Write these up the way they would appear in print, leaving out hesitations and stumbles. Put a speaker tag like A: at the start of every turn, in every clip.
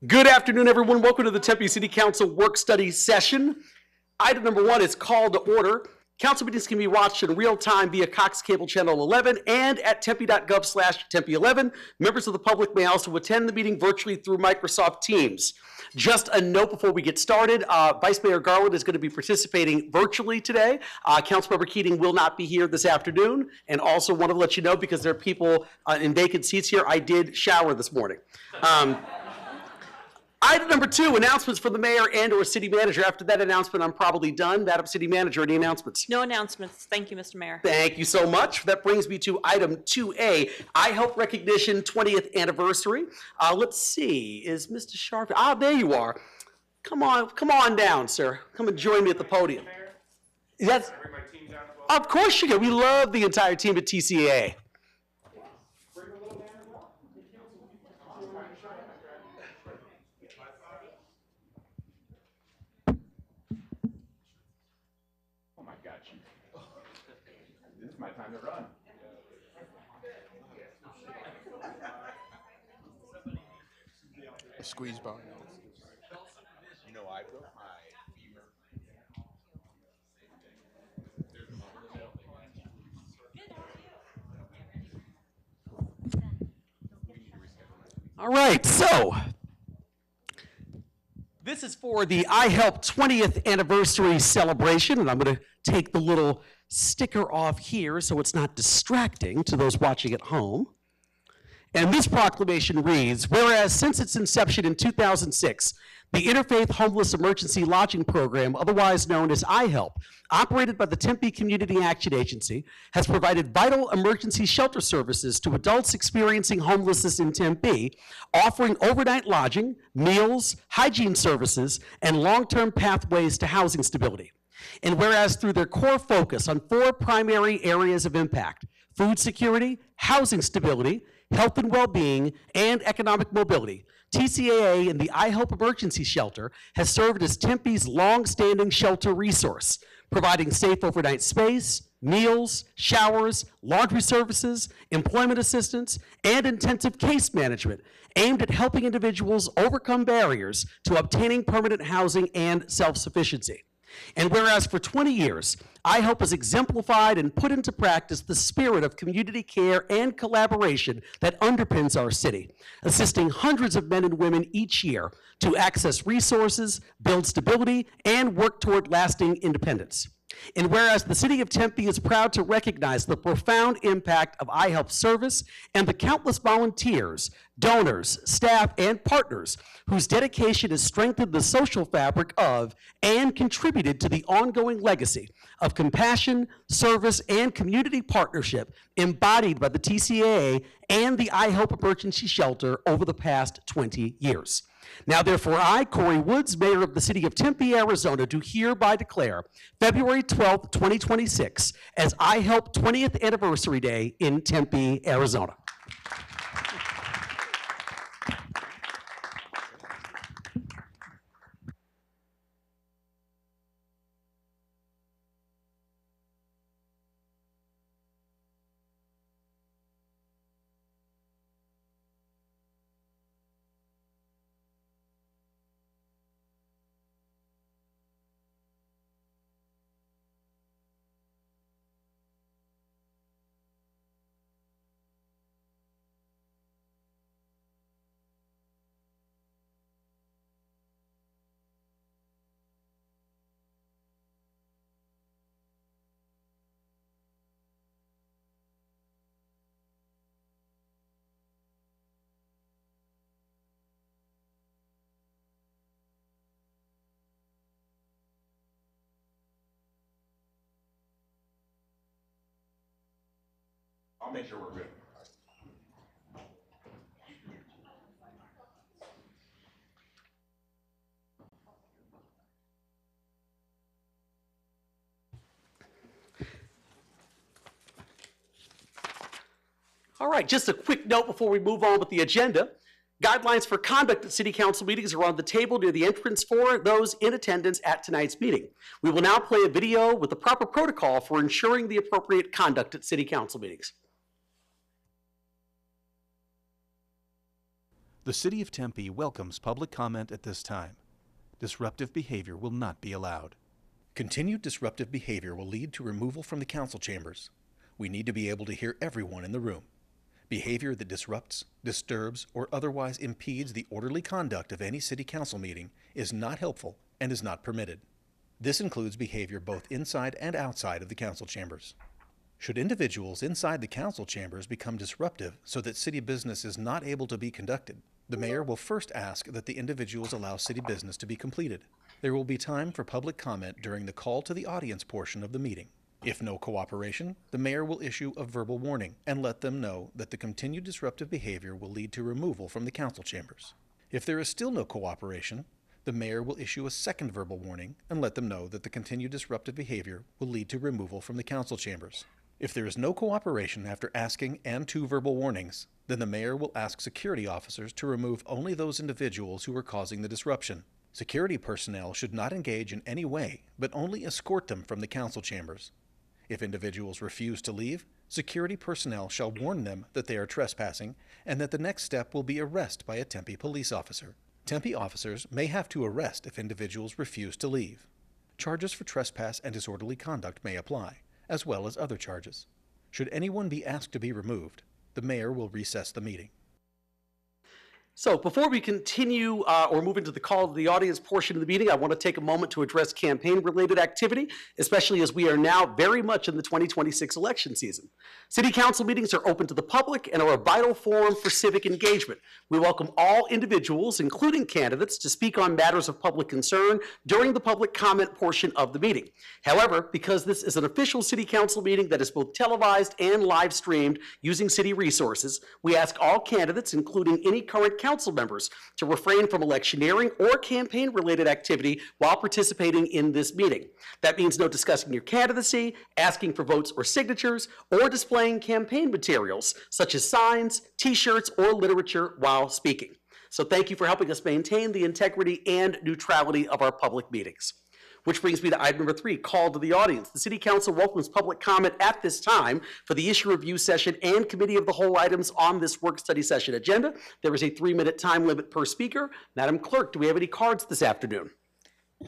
A: Good afternoon, everyone. Welcome to the Tempe City Council work study session. Item number 1 is call to order. Council meetings can be watched in real time via Cox Cable Channel 11 and at tempe.gov/tempe11. Members of the public may also attend the meeting virtually through Microsoft Teams. Just a note before we get started, Vice Mayor Garland is going to be participating virtually today. Councilmember Keating will not be here this afternoon. And also want to let you know, because there are people in vacant seats here, I did shower this morning. Item number 2, announcements from the mayor and or city manager. After that announcement, I'm probably done. Madam City Manager, any announcements?
B: No announcements. Thank you, Mr. Mayor.
A: Thank you so much. That brings me to item 2A, I Help Recognition 20th Anniversary. Let's see, is Mr. Sharp? There you are. Come on down, sir. Come and join me at the podium. That's, of course you can. We love the entire team at TCAA.
C: This is my time to run.
D: Squeeze bar.
C: You know, I broke my femur.
A: All right, so this is for the I Help 20th Anniversary celebration, and I'm going to take the little sticker off here so it's not distracting to those watching at home. And this proclamation reads, whereas since its inception in 2006, the Interfaith Homeless Emergency Lodging Program, otherwise known as I Help, operated by the Tempe Community Action Agency, has provided vital emergency shelter services to adults experiencing homelessness in Tempe, offering overnight lodging, meals, hygiene services, and long-term pathways to housing stability. And whereas through their core focus on 4 primary areas of impact, food security, housing stability, health and well-being, and economic mobility, TCAA and the I Help Emergency Shelter has served as Tempe's long-standing shelter resource, providing safe overnight space, meals, showers, laundry services, employment assistance, and intensive case management aimed at helping individuals overcome barriers to obtaining permanent housing and self-sufficiency. And whereas for 20 years, I Help has exemplified and put into practice the spirit of community care and collaboration that underpins our city, assisting hundreds of men and women each year to access resources, build stability, and work toward lasting independence. And whereas the city of Tempe is proud to recognize the profound impact of I Help service and the countless volunteers, donors, staff, and partners whose dedication has strengthened the social fabric of and contributed to the ongoing legacy of compassion, service, and community partnership embodied by the TCAA and the I Help Emergency Shelter over the past 20 years. Now, therefore, I, Corey Woods, Mayor of the City of Tempe, Arizona, do hereby declare February 12th, 2026 as I Help 20th Anniversary Day in Tempe, Arizona.
C: I'll make sure we're good.
A: All right, just a quick note before we move on with the agenda. Guidelines for conduct at City Council meetings are on the table near the entrance for those in attendance at tonight's meeting. We will now play a video with the proper protocol for ensuring the appropriate conduct at City Council meetings.
D: The City of Tempe welcomes public comment at this time. Disruptive behavior will not be allowed. Continued disruptive behavior will lead to removal from the council chambers. We need to be able to hear everyone in the room. Behavior that disrupts, disturbs, or otherwise impedes the orderly conduct of any city council meeting is not helpful and is not permitted. This includes behavior both inside and outside of the council chambers. Should individuals inside the council chambers become disruptive so that city business is not able to be conducted, the mayor will first ask that the individuals allow city business to be completed. There will be time for public comment during the call to the audience portion of the meeting. If no cooperation, the mayor will issue a verbal warning and let them know that the continued disruptive behavior will lead to removal from the council chambers. If there is still no cooperation, the mayor will issue a second verbal warning and let them know that the continued disruptive behavior will lead to removal from the council chambers. If there is no cooperation after asking and 2 verbal warnings, then the mayor will ask security officers to remove only those individuals who are causing the disruption. Security personnel should not engage in any way, but only escort them from the council chambers. If individuals refuse to leave, security personnel shall warn them that they are trespassing and that the next step will be arrest by a Tempe police officer. Tempe officers may have to arrest if individuals refuse to leave. Charges for trespass and disorderly conduct may apply, as well as other charges. Should anyone be asked to be removed, the mayor will recess the meeting.
A: So before we continue or move into the call to the audience portion of the meeting, I want to take a moment to address campaign-related activity, especially as we are now very much in the 2026 election season. City council meetings are open to the public and are a vital forum for civic engagement. We welcome all individuals, including candidates, to speak on matters of public concern during the public comment portion of the meeting. However, because this is an official city council meeting that is both televised and live streamed using city resources, we ask all candidates, including any current council members, to refrain from electioneering or campaign-related activity while participating in this meeting. That means no discussing your candidacy, asking for votes or signatures, or displaying campaign materials such as signs, t-shirts, or literature while speaking. So thank you for helping us maintain the integrity and neutrality of our public meetings. Which brings me to item number 3, call to the audience. The City Council welcomes public comment at this time for the issue review session and committee of the whole items on this work study session agenda. There is a 3-minute time limit per speaker. Madam Clerk, do we have any cards this afternoon?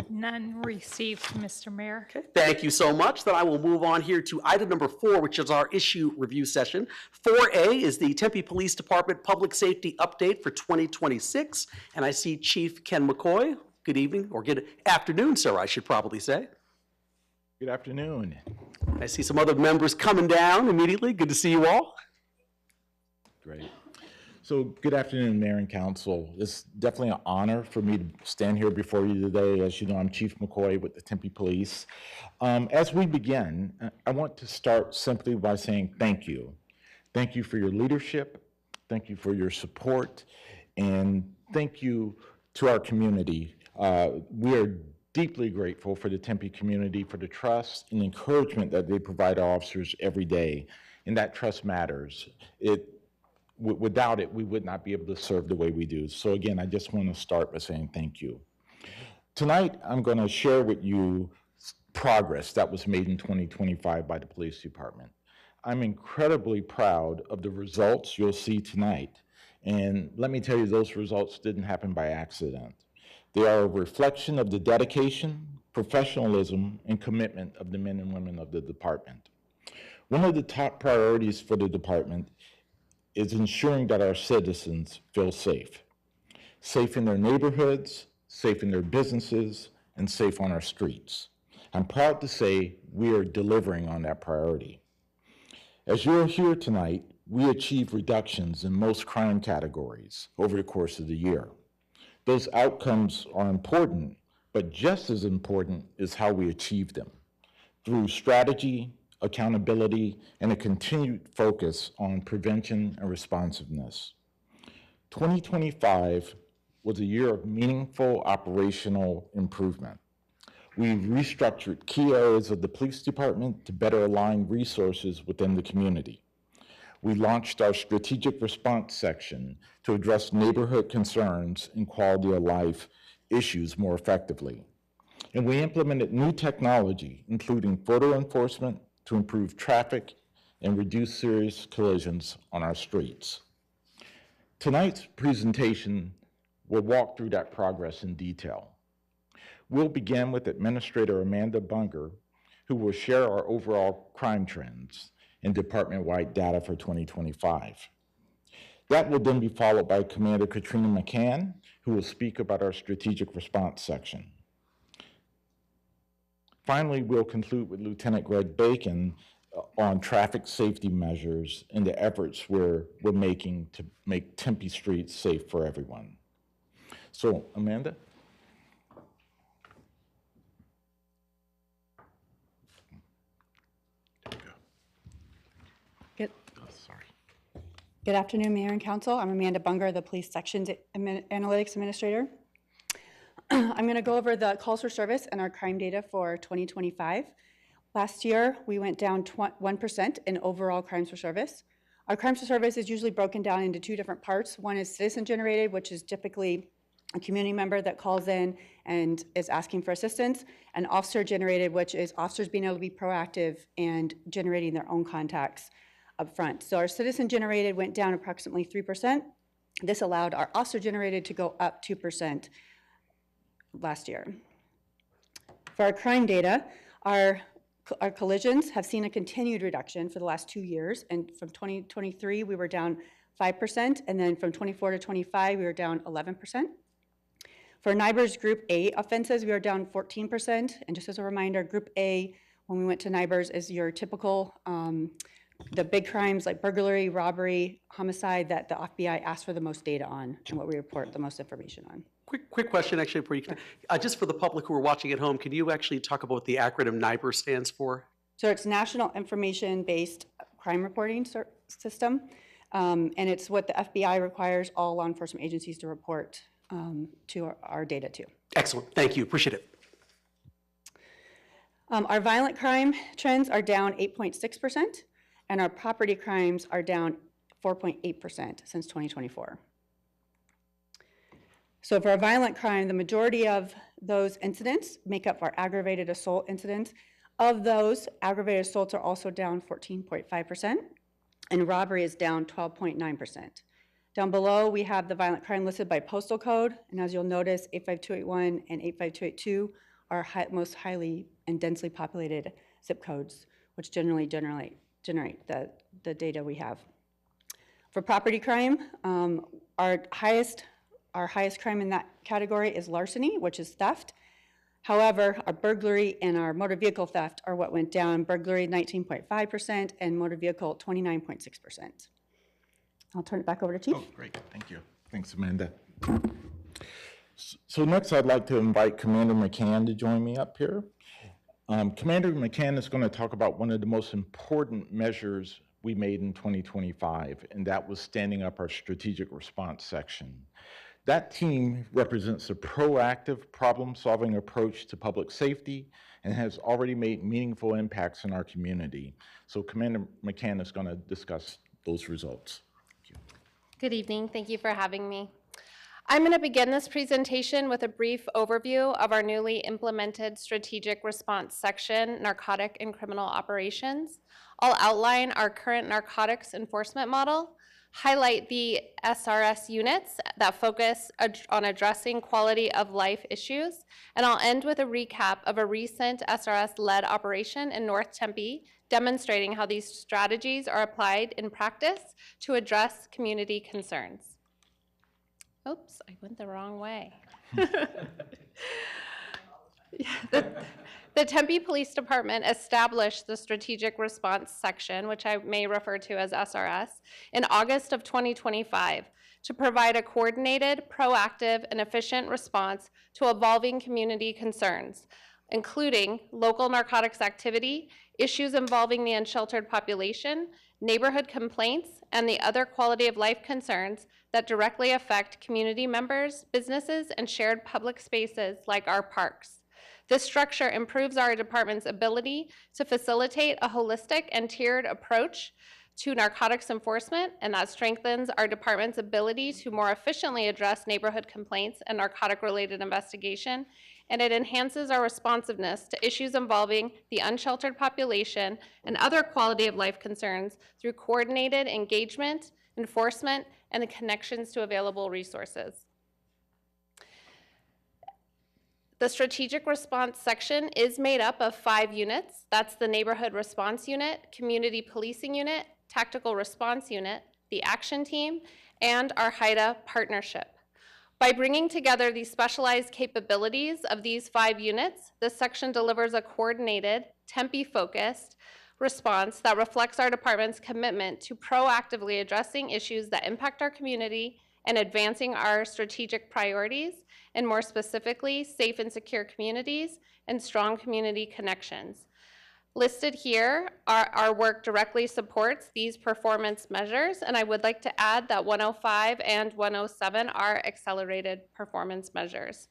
E: None received, Mr. Mayor.
A: Okay, thank you so much. Then I will move on here to item number 4, which is our issue review session. 4A is the Tempe Police Department Public Safety Update for 2026. And I see Chief Ken McCoy. Good evening, or good afternoon, sir, I should probably say.
F: Good afternoon.
A: I see some other members coming down immediately. Good to see you all.
F: Great. So good afternoon, Mayor and Council. It's definitely an honor for me to stand here before you today. As you know, I'm Chief McCoy with the Tempe Police. As we begin, I want to start simply by saying thank you. Thank you for your leadership. Thank you for your support. And thank you to our community. We are deeply grateful for the Tempe community for the trust and encouragement that they provide our officers every day, and that trust matters. Without it, we would not be able to serve the way we do. So again, I just want to start by saying thank you. Tonight, I'm going to share with you progress that was made in 2025 by the police department. I'm incredibly proud of the results you'll see tonight, and let me tell you, those results didn't happen by accident. They are a reflection of the dedication, professionalism, and commitment of the men and women of the department. One of the top priorities for the department is ensuring that our citizens feel safe. Safe in their neighborhoods, safe in their businesses, and safe on our streets. I'm proud to say we are delivering on that priority. As you'll hear tonight, we achieved reductions in most crime categories over the course of the year. Those outcomes are important, but just as important is how we achieve them, through strategy, accountability, and a continued focus on prevention and responsiveness. 2025 was a year of meaningful operational improvement. We restructured key areas of the police department to better align resources within the community. We launched our strategic response section to address neighborhood concerns and quality of life issues more effectively. And we implemented new technology, including photo enforcement, to improve traffic and reduce serious collisions on our streets. Tonight's presentation will walk through that progress in detail. We'll begin with Administrator Amanda Bunger, who will share our overall crime trends and department-wide data for 2025. That will then be followed by Commander Katrina McCann, who will speak about our strategic response section. Finally, we'll conclude with Lieutenant Greg Bacon on traffic safety measures and the efforts we're making to make Tempe streets safe for everyone. So, Amanda?
G: Good. Good afternoon, Mayor and Council. I'm Amanda Bunger, the Police Sections Analytics Administrator. I'm going to go over the calls for service and our crime data for 2025. Last year, we went down 1% in overall crimes for service. Our crimes for service is usually broken down into two different parts. One is citizen-generated, which is typically a community member that calls in and is asking for assistance, and officer-generated, which is officers being able to be proactive and generating their own contacts up front. So our citizen-generated went down approximately 3%. This allowed our officer-generated to go up 2% last year. For our crime data, our collisions have seen a continued reduction for the last 2 years, and from 2023 we were down 5%, and then from 24 to 25 we were down 11%. For NIBRS Group A offenses, we were down 14%, and just as a reminder, Group A, when we went to NIBRS, is your typical, the big crimes like burglary, robbery, homicide that the FBI asks for the most data on and what we report the most information on.
A: Quick question, actually, before you can, just for the public who are watching at home, can you actually talk about what the acronym NIBR stands for?
G: So it's National Information-Based Crime Reporting System, and it's what the FBI requires all law enforcement agencies to report to our data to.
A: Excellent, thank you, appreciate it.
G: Our violent crime trends are down 8.6%, and our property crimes are down 4.8% since 2024. So for our violent crime, the majority of those incidents make up our aggravated assault incidents. Of those, aggravated assaults are also down 14.5%, and robbery is down 12.9%. Down below, we have the violent crime listed by postal code, and as you'll notice, 85281 and 85282 are most highly and densely populated zip codes, which generally generate the data we have. For property crime, our highest crime in that category is larceny, which is theft. However, our burglary and our motor vehicle theft are what went down. Burglary 19.5% and motor vehicle 29.6%. I'll turn it back over to Chief.
F: Oh, great, thank you. Thanks, Amanda. So next I'd like to invite Commander McCann to join me up here. Commander McCann is going to talk about one of the most important measures we made in 2025, and that was standing up our strategic response section. That team represents a proactive, problem-solving approach to public safety and has already made meaningful impacts in our community. So Commander McCann is going to discuss those results. Thank you.
H: Good evening. Thank you for having me. I'm going to begin this presentation with a brief overview of our newly implemented strategic response section, narcotic and criminal operations. I'll outline our current narcotics enforcement model, highlight the SRS units that focus on addressing quality of life issues, and I'll end with a recap of a recent SRS-led operation in North Tempe, demonstrating how these strategies are applied in practice to address community concerns. Oops, I went the wrong way. The Tempe Police Department established the Strategic Response Section, which I may refer to as SRS, in August of 2025 to provide a coordinated, proactive, and efficient response to evolving community concerns, including local narcotics activity, issues involving the unsheltered population, neighborhood complaints, and the other quality of life concerns that directly affect community members, businesses, and shared public spaces like our parks. This structure improves our department's ability to facilitate a holistic and tiered approach to narcotics enforcement, and that strengthens our department's ability to more efficiently address neighborhood complaints and narcotic-related investigation, and it enhances our responsiveness to issues involving the unsheltered population and other quality of life concerns through coordinated engagement, enforcement, and the connections to available resources. The strategic response section is made up of 5 units. That's the Neighborhood Response Unit, Community Policing Unit, Tactical Response Unit, the Action Team, and our HIDA partnership. By bringing together the specialized capabilities of these 5 units, this section delivers a coordinated, Tempe-focused response that reflects our department's commitment to proactively addressing issues that impact our community and advancing our strategic priorities, and more specifically, safe and secure communities and strong community connections. Listed here, our work directly supports these performance measures, and I would like to add that 105 and 107 are accelerated performance measures.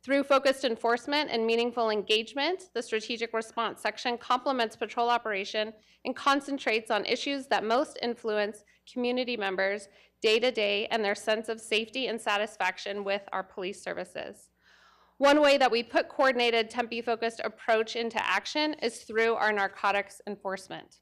H: Through focused enforcement and meaningful engagement, the strategic response section complements patrol operation and concentrates on issues that most influence community members day to day and their sense of safety and satisfaction with our police services. One way that we put coordinated Tempe-focused approach into action is through our narcotics enforcement.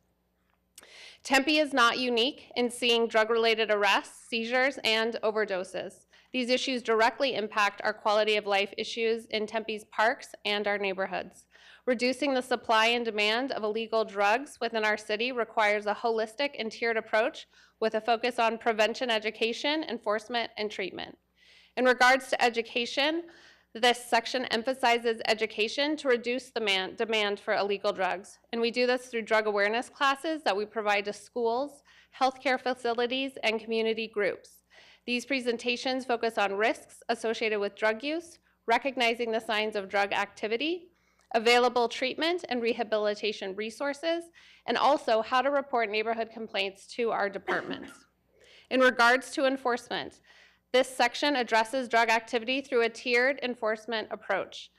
H: Tempe is not unique in seeing drug-related arrests, seizures, and overdoses. These issues directly impact our quality of life issues in Tempe's parks and our neighborhoods. Reducing the supply and demand of illegal drugs within our city requires a holistic and tiered approach with a focus on prevention, education, enforcement, and treatment. In regards to education, this section emphasizes education to reduce the demand for illegal drugs, and we do this through drug awareness classes that we provide to schools, healthcare facilities, and community groups. These presentations focus on risks associated with drug use, recognizing the signs of drug activity, available treatment and rehabilitation resources, and also how to report neighborhood complaints to our departments. In regards to enforcement, this section addresses drug activity through a tiered enforcement approach.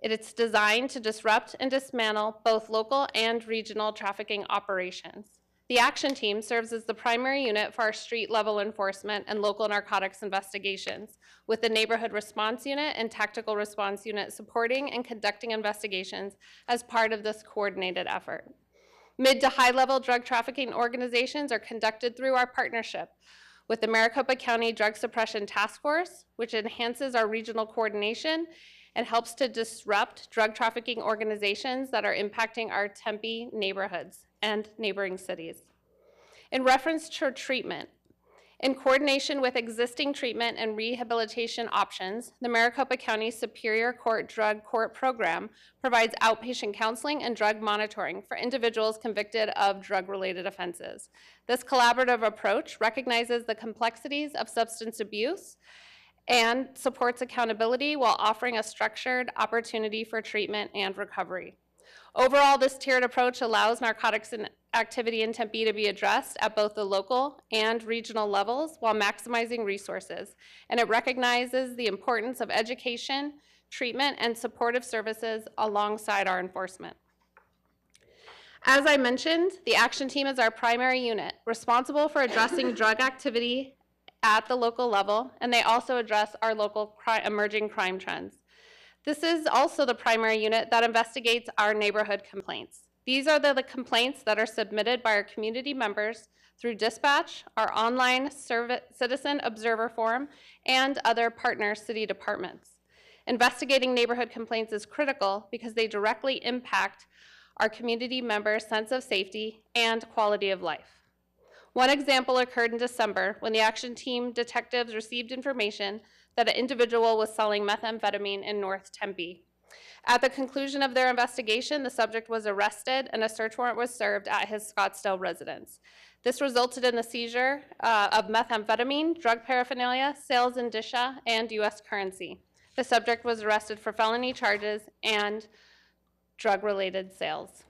H: It's designed to disrupt and dismantle both local and regional trafficking operations. The Action Team serves as the primary unit for our street-level enforcement and local narcotics investigations, with the Neighborhood Response Unit and Tactical Response Unit supporting and conducting investigations as part of this coordinated effort. Mid to high-level drug trafficking organizations are conducted through our partnership with the Maricopa County Drug Suppression Task Force, which enhances our regional coordination and helps to disrupt drug trafficking organizations that are impacting our Tempe neighborhoods and neighboring cities. In reference to treatment, in coordination with existing treatment and rehabilitation options, the Maricopa County Superior Court Drug Court Program provides outpatient counseling and drug monitoring for individuals convicted of drug-related offenses. This collaborative approach recognizes the complexities of substance abuse and supports accountability while offering a structured opportunity for treatment and recovery. Overall, this tiered approach allows narcotics and activity in Tempe to be addressed at both the local and regional levels while maximizing resources, and it recognizes the importance of education, treatment, and supportive services alongside our enforcement. As I mentioned, the Action Team is our primary unit, responsible for addressing drug activity at the local level, and they also address our local emerging crime trends. This is also the primary unit that investigates our neighborhood complaints. These are the complaints that are submitted by our community members through dispatch, our online citizen observer forum, and other partner city departments. Investigating neighborhood complaints is critical because they directly impact our community members' sense of safety and quality of life. One example occurred in December when the Action Team detectives received information that an individual was selling methamphetamine in North Tempe. At the conclusion of their investigation, the subject was arrested and a search warrant was served at his Scottsdale residence. This resulted in the seizure of methamphetamine, drug paraphernalia, sales indicia, and U.S. currency. The subject was arrested for felony charges and drug-related sales.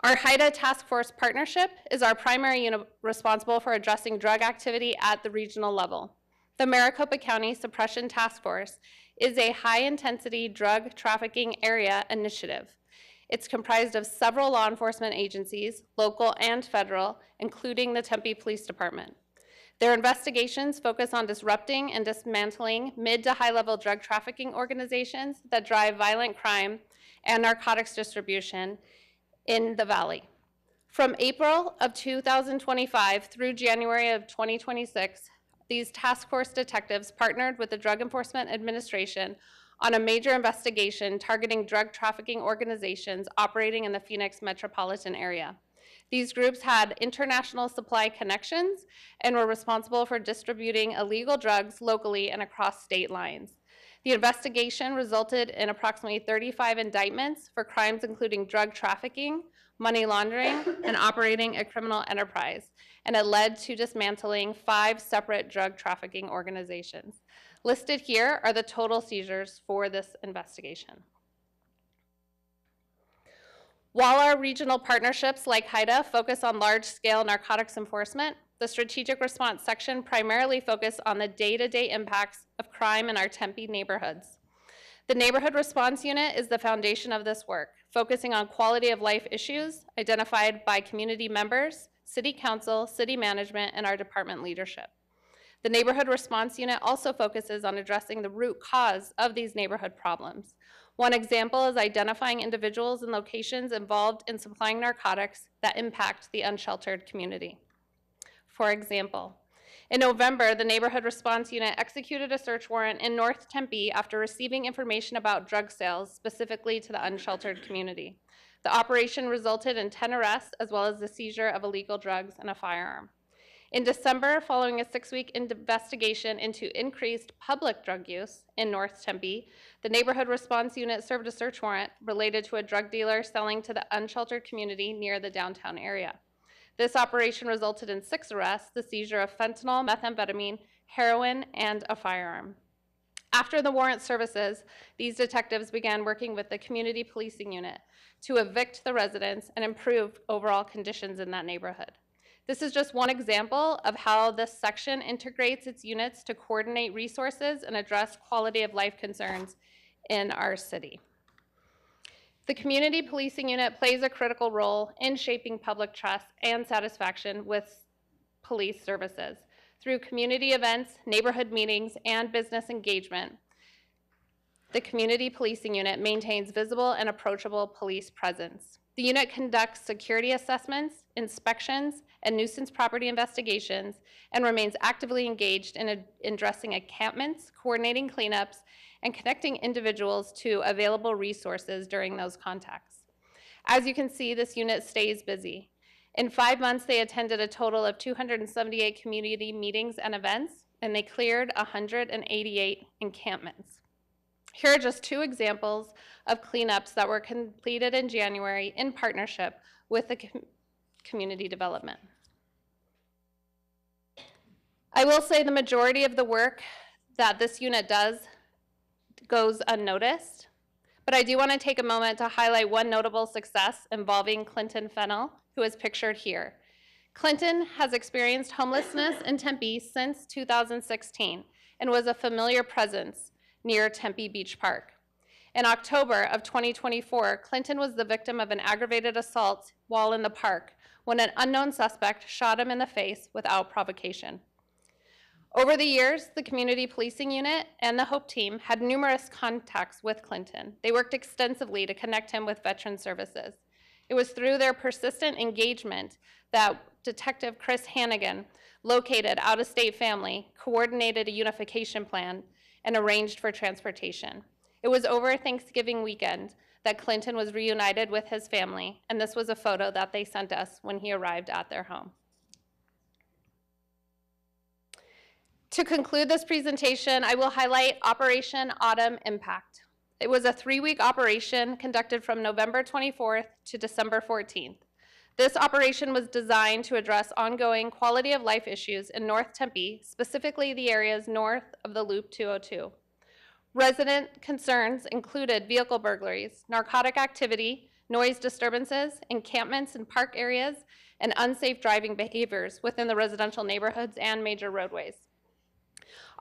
H: Our HIDA Task Force partnership is our primary unit responsible for addressing drug activity at the regional level. The Maricopa County Suppression Task Force is a high-intensity drug trafficking area initiative. It's comprised of several law enforcement agencies, local and federal, including the Tempe Police Department. Their investigations focus on disrupting and dismantling mid to high-level drug trafficking organizations that drive violent crime and narcotics distribution in the Valley. From April of 2025 through January of 2026, these task force detectives partnered with the Drug Enforcement Administration on a major investigation targeting drug trafficking organizations operating in the Phoenix metropolitan area. These groups had international supply connections and were responsible for distributing illegal drugs locally and across state lines. The investigation resulted in approximately 35 indictments for crimes including drug trafficking, money laundering, and operating a criminal enterprise, and it led to dismantling 5 separate drug trafficking organizations. Listed here are the total seizures for this investigation. While our regional partnerships like HIDA focus on large-scale narcotics enforcement, the Strategic Response Section primarily focused on the day-to-day impacts of crime in our Tempe neighborhoods. The Neighborhood Response Unit is the foundation of this work, focusing on quality of life issues identified by community members, City Council, City Management, and our department leadership. The Neighborhood Response Unit also focuses on addressing the root cause of these neighborhood problems. One example is identifying individuals and locations involved in supplying narcotics that impact the unsheltered community. For example, in November, the Neighborhood Response Unit executed a search warrant in North Tempe after receiving information about drug sales, specifically to the unsheltered community. The operation resulted in 10 arrests, as well as the seizure of illegal drugs and a firearm. In December, following a 6-week investigation into increased public drug use in North Tempe, the Neighborhood Response Unit served a search warrant related to a drug dealer selling to the unsheltered community near the downtown area. This operation resulted in 6 arrests, the seizure of fentanyl, methamphetamine, heroin, and a firearm. After the warrant services, these detectives began working with the Community Policing Unit to evict the residents and improve overall conditions in that neighborhood. This is just one example of how this section integrates its units to coordinate resources and address quality of life concerns in our city. The Community Policing Unit plays a critical role in shaping public trust and satisfaction with police services. Through community events, neighborhood meetings, and business engagement, the Community Policing Unit maintains visible and approachable police presence. The unit conducts security assessments, inspections, and nuisance property investigations, and remains actively engaged in addressing encampments, coordinating cleanups, and connecting individuals to available resources during those contacts. As you can see, this unit stays busy. In 5 months, they attended a total of 278 community meetings and events, and they cleared 188 encampments. Here are just 2 examples of cleanups that were completed in January in partnership with the community development. I will say the majority of the work that this unit does goes unnoticed, but I do want to take a moment to highlight one notable success involving Clinton Fennell, who is pictured here. Clinton has experienced homelessness in Tempe since 2016 and was a familiar presence near Tempe Beach Park. In October of 2024, Clinton was the victim of an aggravated assault while in the park when an unknown suspect shot him in the face without provocation. Over the years, the Community Policing Unit and the HOPE team had numerous contacts with Clinton. They worked extensively to connect him with veteran services. It was through their persistent engagement that Detective Chris Hannigan located out-of-state family, coordinated a unification plan, and arranged for transportation. It was over Thanksgiving weekend that Clinton was reunited with his family, and this was a photo that they sent us when he arrived at their home. To conclude this presentation, I will highlight Operation Autumn Impact. It was a 3-week operation conducted from November 24th to December 14th. This operation was designed to address ongoing quality of life issues in North Tempe, specifically the areas north of the Loop 202. Resident concerns included vehicle burglaries, narcotic activity, noise disturbances, encampments in park areas, and unsafe driving behaviors within the residential neighborhoods and major roadways.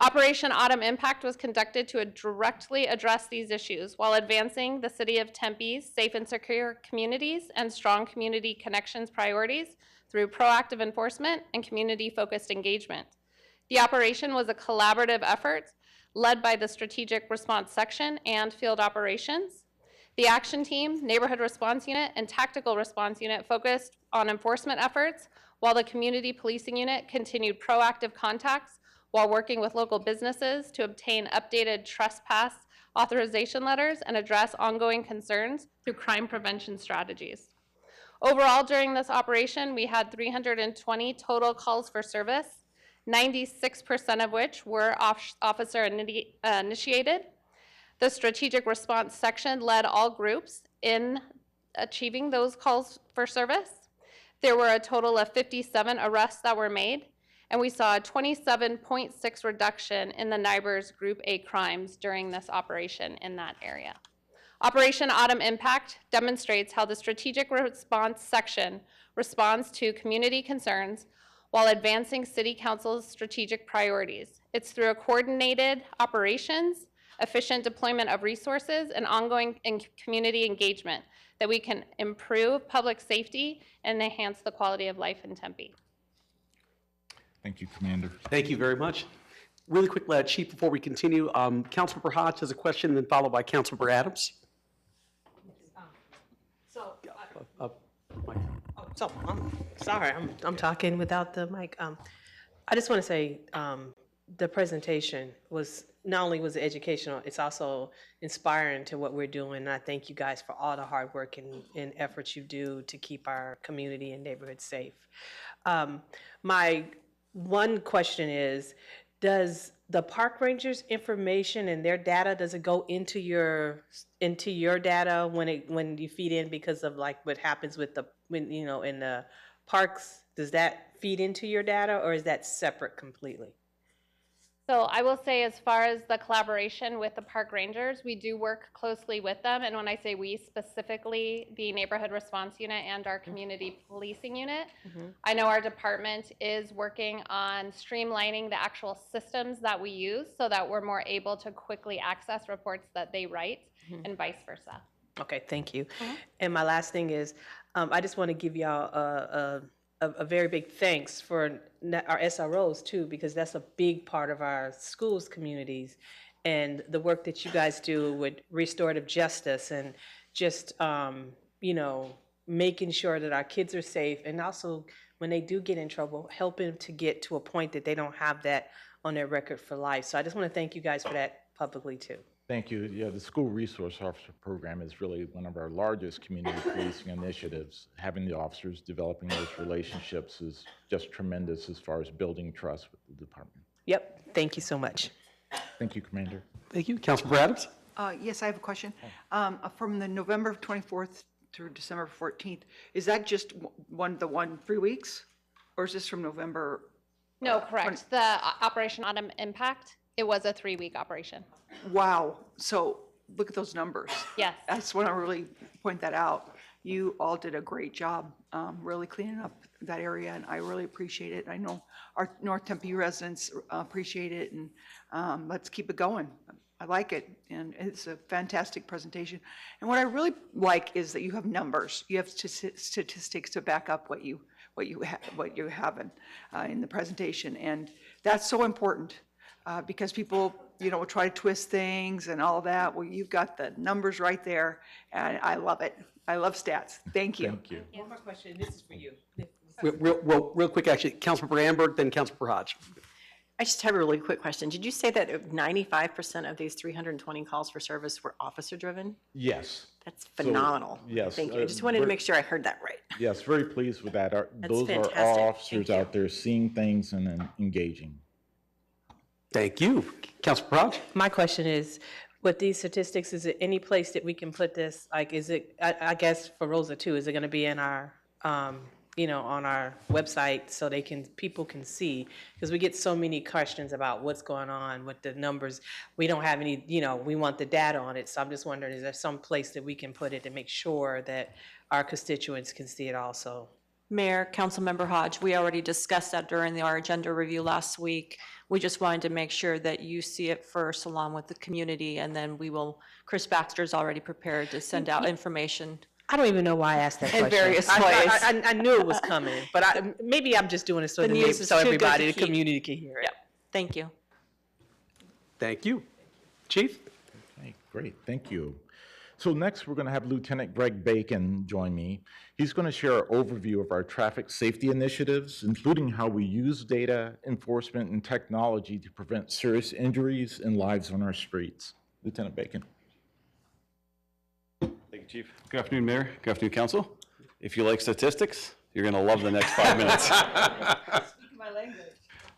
H: Operation Autumn Impact was conducted to directly address these issues while advancing the City of Tempe's safe and secure communities and strong community connections priorities through proactive enforcement and community-focused engagement. The operation was a collaborative effort led by the Strategic Response Section and Field Operations. The action team, neighborhood response unit, and tactical response unit focused on enforcement efforts, while the community policing unit continued proactive contacts while working with local businesses to obtain updated trespass authorization letters and address ongoing concerns through crime prevention strategies. Overall, during this operation, we had 320 total calls for service, 96% of which were officer initiated. The strategic response section led all groups in achieving those calls for service. There were a total of 57 arrests that were made, and we saw a 27.6 reduction in the NIBRS Group A crimes during this operation in that area. Operation Autumn Impact demonstrates how the strategic response section responds to community concerns while advancing City Council's strategic priorities. It's through a coordinated operations, efficient deployment of resources, and ongoing community engagement that we can improve public safety and enhance the quality of life in Tempe.
F: Thank you, Commander.
A: Thank you very much. Really quick, Chief, before we continue, Councilmember Hodge has a question, then followed by Councilmember Adams.
I: So I'm sorry, I'm talking without the mic. I just want to say the presentation was not only was it educational, it's also inspiring to what we're doing. And I thank you guys for all the hard work and efforts you do to keep our community and neighborhoods safe. My one question is, does the park rangers information and their data, does it go into your data when you feed in, because of like what happens with in the parks? Does that feed into your data, or is that separate completely?
H: So I will say, as far as the collaboration with the park rangers, we do work closely with them. And when I say we, specifically the neighborhood response unit and our community policing unit, I know our department is working on streamlining the actual systems that we use so that we're more able to quickly access reports that they write and vice versa.
I: Okay, thank you. And my last thing is, I just want to give y'all a very big thanks for our SROs too, because that's a big part of our schools communities, and the work that you guys do with restorative justice and just making sure that our kids are safe, and also when they do get in trouble, helping to get to a point that they don't have that on their record for life. So I just want to thank you guys for that publicly too.
F: Thank you. Yeah, the School Resource Officer Program is really one of our largest community policing initiatives. Having the officers developing those relationships is just tremendous as far as building trust with the department.
I: Yep, thank you so much.
F: Thank you, Commander.
A: Thank you. Councilmember Adams?
J: Yes, I have a question. From the November 24th through December 14th, is that just the 3 weeks? Or is this from November?
H: No, correct. The Operation Autumn Impact, it was a 3-week operation.
J: Wow. So look at those numbers.
H: Yes.
J: I just want to really point that out. You all did a great job really cleaning up that area, and I really appreciate it. I know our North Tempe residents appreciate it, and let's keep it going. I like it, and it's a fantastic presentation. And what I really like is that you have numbers. You have statistics to back up what you have in the presentation, and that's so important because people will try to twist things and all that. Well, you've got the numbers right there, and I love it. I love stats. Thank you.
F: Thank you.
I: One more question, this is for you.
A: Real quick, actually, Councilmember Amberg, then Councilmember Hodge.
B: I just have a really quick question. Did you say that 95% of these 320 calls for service were officer-driven?
F: Yes.
B: That's phenomenal.
F: Yes,
B: Thank you. I just wanted to make sure I heard that right.
F: Yes, very pleased with that. Those are
B: fantastic.
F: all officers
B: Thank you.
F: out there seeing things and then engaging.
A: Thank you. Councilmember Hodge?
I: My question is, with these statistics, is it any place that we can put this? Like, is it, I guess for Rosa too, is it going to be in our, on our website so people can see? Because we get so many questions about what's going on with the numbers. We don't have any, we want the data on it. So I'm just wondering, is there some place that we can put it to make sure that our constituents can see it also?
B: Mayor, Councilmember Hodge, we already discussed that during our agenda review last week. We just wanted to make sure that you see it first along with the community, and then Chris Baxter's already prepared to send out information.
I: I don't even know why I asked that
B: In
I: question.
B: various ways.
I: I knew it was coming, but maybe I'm just doing it so,
B: The news is too good to
I: everybody, the
B: keep.
I: community can hear it.
B: Yep. Thank you.
A: Thank you. Chief?
F: Okay, great. Thank you. So next, we're going to have Lieutenant Greg Bacon join me. He's going to share an overview of our traffic safety initiatives, including how we use data, enforcement, and technology to prevent serious injuries and lives on our streets. Lieutenant Bacon.
K: Thank you, Chief. Good afternoon, Mayor. Good afternoon, Council. If you like statistics, you're going to love the next 5 minutes.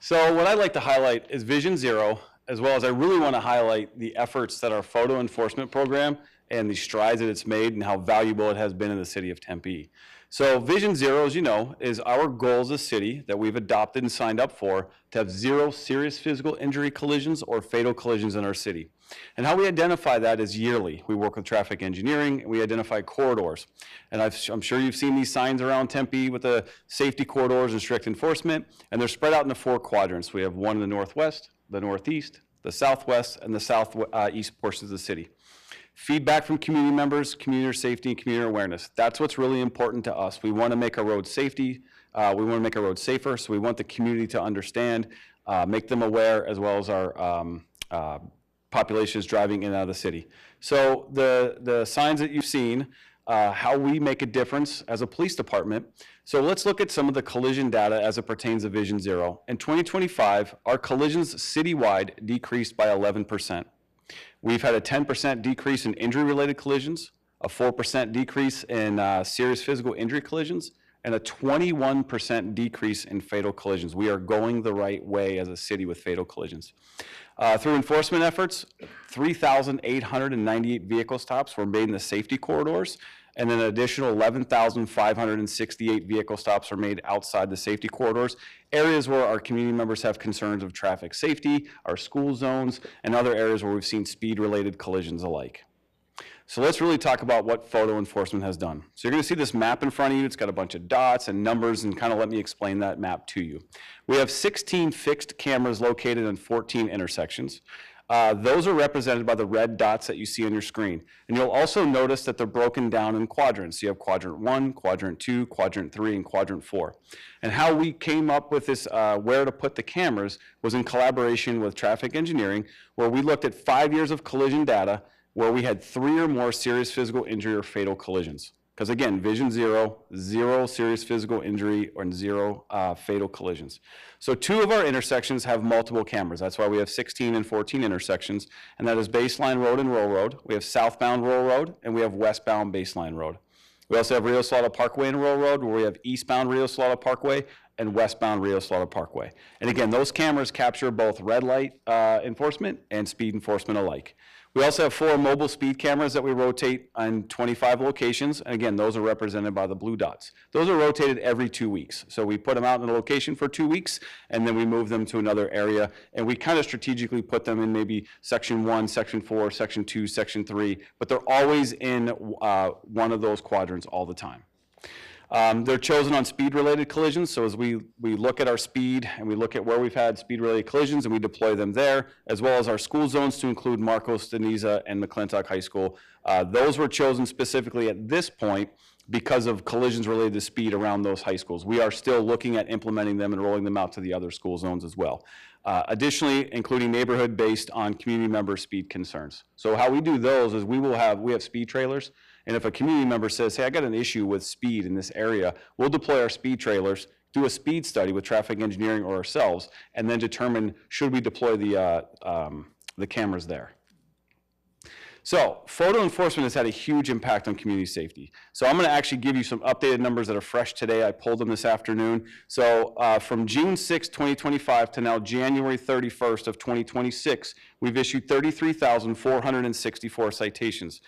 K: So what I'd like to highlight is Vision Zero, as well as I really want to highlight the efforts that our photo enforcement program and the strides that it's made and how valuable it has been in the city of Tempe. So Vision Zero, as you know, is our goal as a city that we've adopted and signed up for to have 0 serious physical injury collisions or fatal collisions in our city. And how we identify that is yearly. We work with traffic engineering, and we identify corridors. And I'm sure you've seen these signs around Tempe with the safety corridors and strict enforcement, and they're spread out into 4 quadrants. We have one in the northwest, the northeast, the southwest, and the southeast portions of the city. Feedback from community members, community safety, and community awareness. That's what's really important to us. We want to make our roads safety. We want to make our roads safer, so we want the community to understand, make them aware, as well as our populations driving in and out of the city. So the signs that you've seen, how we make a difference as a police department. So let's look at some of the collision data as it pertains to Vision Zero. In 2025, our collisions citywide decreased by 11%. We've had a 10% decrease in injury-related collisions, a 4% decrease in serious physical injury collisions, and a 21% decrease in fatal collisions. We are going the right way as a city with fatal collisions. Through enforcement efforts, 3,898 vehicle stops were made in the safety corridors, and then an additional 11,568 vehicle stops were made outside the safety corridors, areas where our community members have concerns of traffic safety, our school zones, and other areas where we've seen speed-related collisions alike. So let's really talk about what photo enforcement has done. So you're going to see this map in front of you. It's got a bunch of dots and numbers, and kind of let me explain that map to you. We have 16 fixed cameras located in 14 intersections. Those are represented by the red dots that you see on your screen. And you'll also notice that they're broken down in quadrants. You have quadrant 1, quadrant 2, quadrant 3, and quadrant 4. And how we came up with this, where to put the cameras, was in collaboration with traffic engineering, where we looked at 5 years of collision data where we had 3 or more serious physical injury or fatal collisions. Because again, Vision Zero, 0 serious physical injury or 0 fatal collisions. So 2 of our intersections have multiple cameras. That's why we have 16 and 14 intersections, and that is Baseline Road and Roll Road. We have southbound Roll Road, and we have westbound Baseline Road. We also have Rio Salado Parkway and Roll Road, where we have eastbound Rio Salado Parkway and westbound Rio Salado Parkway. And again, those cameras capture both red light enforcement and speed enforcement alike. We also have 4 mobile speed cameras that we rotate on 25 locations. And again, those are represented by the blue dots. Those are rotated every 2 weeks. So we put them out in a location for 2 weeks, and then we move them to another area. And we kind of strategically put them in maybe section 1, section 4, section 2, section 3, but they're always in one of those quadrants all the time. They're chosen on speed-related collisions, so as we look at our speed and we look at where we've had speed-related collisions and we deploy them there, as well as our school zones to include Marcos, Deniza, and McClintock High School. Those were chosen specifically at this point because of collisions related to speed around those high schools. We are still looking at implementing them and rolling them out to the other school zones as well. Additionally, including neighborhood based on community member speed concerns. So how we do those is we have speed trailers. And if a community member says, hey, I got an issue with speed in this area, we'll deploy our speed trailers, do a speed study with traffic engineering or ourselves, and then determine should we deploy the cameras there. So photo enforcement has had a huge impact on community safety. So I'm going to actually give you some updated numbers that are fresh today. I pulled them this afternoon. So from June 6, 2025 to now January 31st of 2026, we've issued 33,464 citations.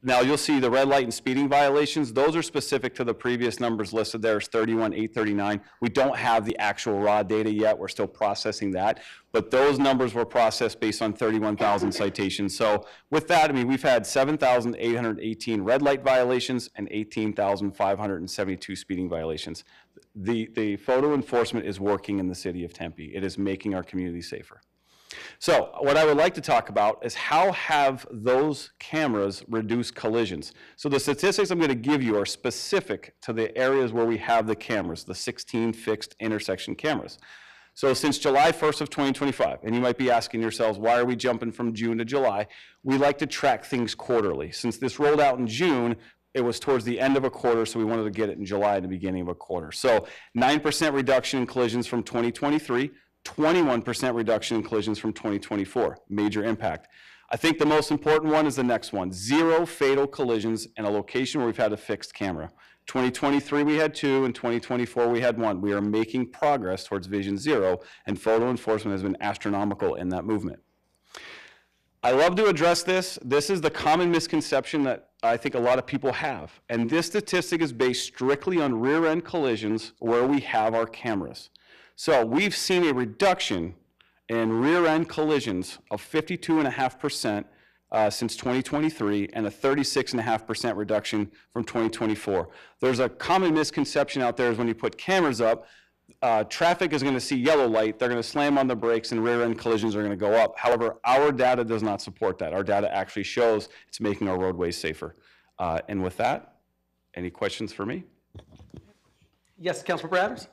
K: Now you'll see the red light and speeding violations. Those are specific to the previous numbers listed there as 31,839. We don't have the actual raw data yet. We're still processing that. But those numbers were processed based on 31,000 citations. So with that, I mean, we've had 7,818 red light violations and 18,572 speeding violations. The photo enforcement is working in the city of Tempe. It is making our community safer. So what I would like to talk about is how have those cameras reduced collisions. So the statistics I'm going to give you are specific to the areas where we have the cameras, the 16 fixed intersection cameras. So since July 1st of 2025, and you might be asking yourselves, why are we jumping from June to July? We like to track things quarterly. Since this rolled out in June, it was towards the end of a quarter, so we wanted to get it in July and the beginning of a quarter. So 9% reduction in collisions from 2023, 21% reduction in collisions from 2024, major impact. I think the most important one is the next one, 0 fatal collisions in a location where we've had a fixed camera. 2023 we had 2, and 2024 we had 1. We are making progress towards Vision Zero, and photo enforcement has been astronomical in that movement. I love to address this. This is the common misconception that I think a lot of people have. And this statistic is based strictly on rear-end collisions where we have our cameras. So we've seen a reduction in rear-end collisions of 52.5% since 2023 and a 36.5% reduction from 2024. There's a common misconception out there is when you put cameras up, traffic is going to see yellow light, they're going to slam on the brakes, and rear-end collisions are going to go up. However, our data does not support that. Our data actually shows it's making our roadways safer. And with that, any questions for me?
A: Yes, Councilmember Adams?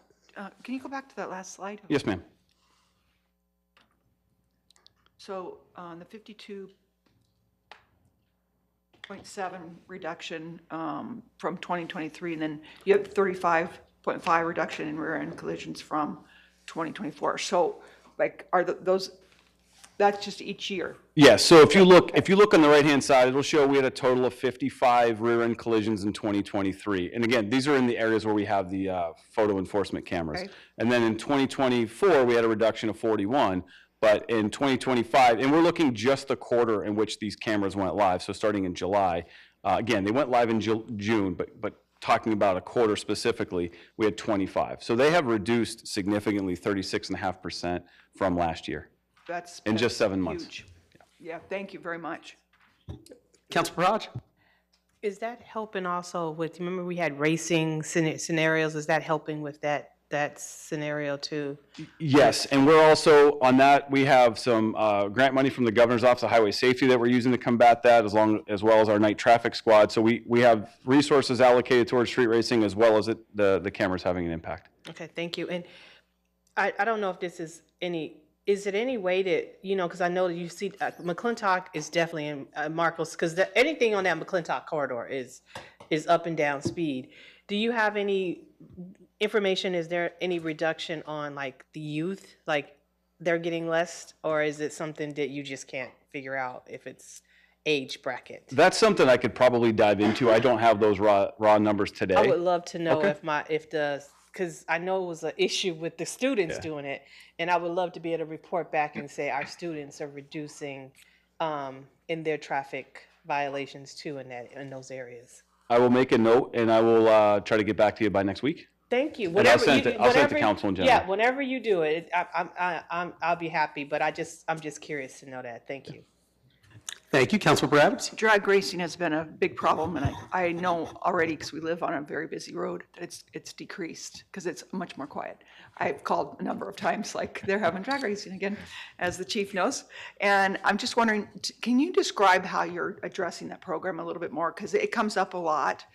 J: Can you go back to that last slide?
K: Yes, ma'am.
J: So on the 52.7 reduction from 2023, and then you have 35.5 reduction in rear-end collisions from 2024. So like, are those, that's just each year?
K: Yes, so if you look on the right-hand side, it'll show we had a total of 55 rear-end collisions in 2023. And again, these are in the areas where we have the photo enforcement cameras.
J: Okay.
K: And then in 2024, we had a reduction of 41. But in 2025, and we're looking just the quarter in which these cameras went live, so starting in July. Again, they went live in June, but talking about a quarter specifically, we had 25. So they have reduced significantly, 36.5% from last year.
J: That's
K: in just 7 months.
J: Huge. Yeah, thank you very much.
A: Councilmember Hodge?
I: Is that helping also with, remember we had racing scenarios, is that helping with that scenario too?
K: Yes, and we're also, on that, we have some grant money from the Governor's Office of Highway Safety that we're using to combat that, as well as our night traffic squad. So we have resources allocated towards street racing, as well as the cameras having an impact.
I: Okay, thank you. And I don't know if this is is it any way to, because I know you see McClintock is definitely in Marcos, because anything on that McClintock corridor is up and down speed. Do you have any information? Is there any reduction on like the youth, like they're getting less, or is it something that you just can't figure out if it's age bracket?
K: That's something I could probably dive into. I don't have those raw numbers today.
I: I would love to know
K: Okay.
I: because I know it was an issue with the students doing it, and I would love to be able to report back and say our students are reducing in their traffic violations too in those areas.
K: I will make a note, and I will try to get back to you by next week.
I: Thank you.
K: And I'll send it to council in general.
I: Yeah, whenever you do it, I'll be happy. But I'm just curious to know that. Thank you.
A: Thank you, Councilmember Adams.
J: Drag racing has been a big problem, and I know already, because we live on a very busy road, that it's decreased because it's much more quiet. I've called a number of times, like they're having drag racing again, as the chief knows. And I'm just wondering, can you describe how you're addressing that program a little bit more? Because it comes up a lot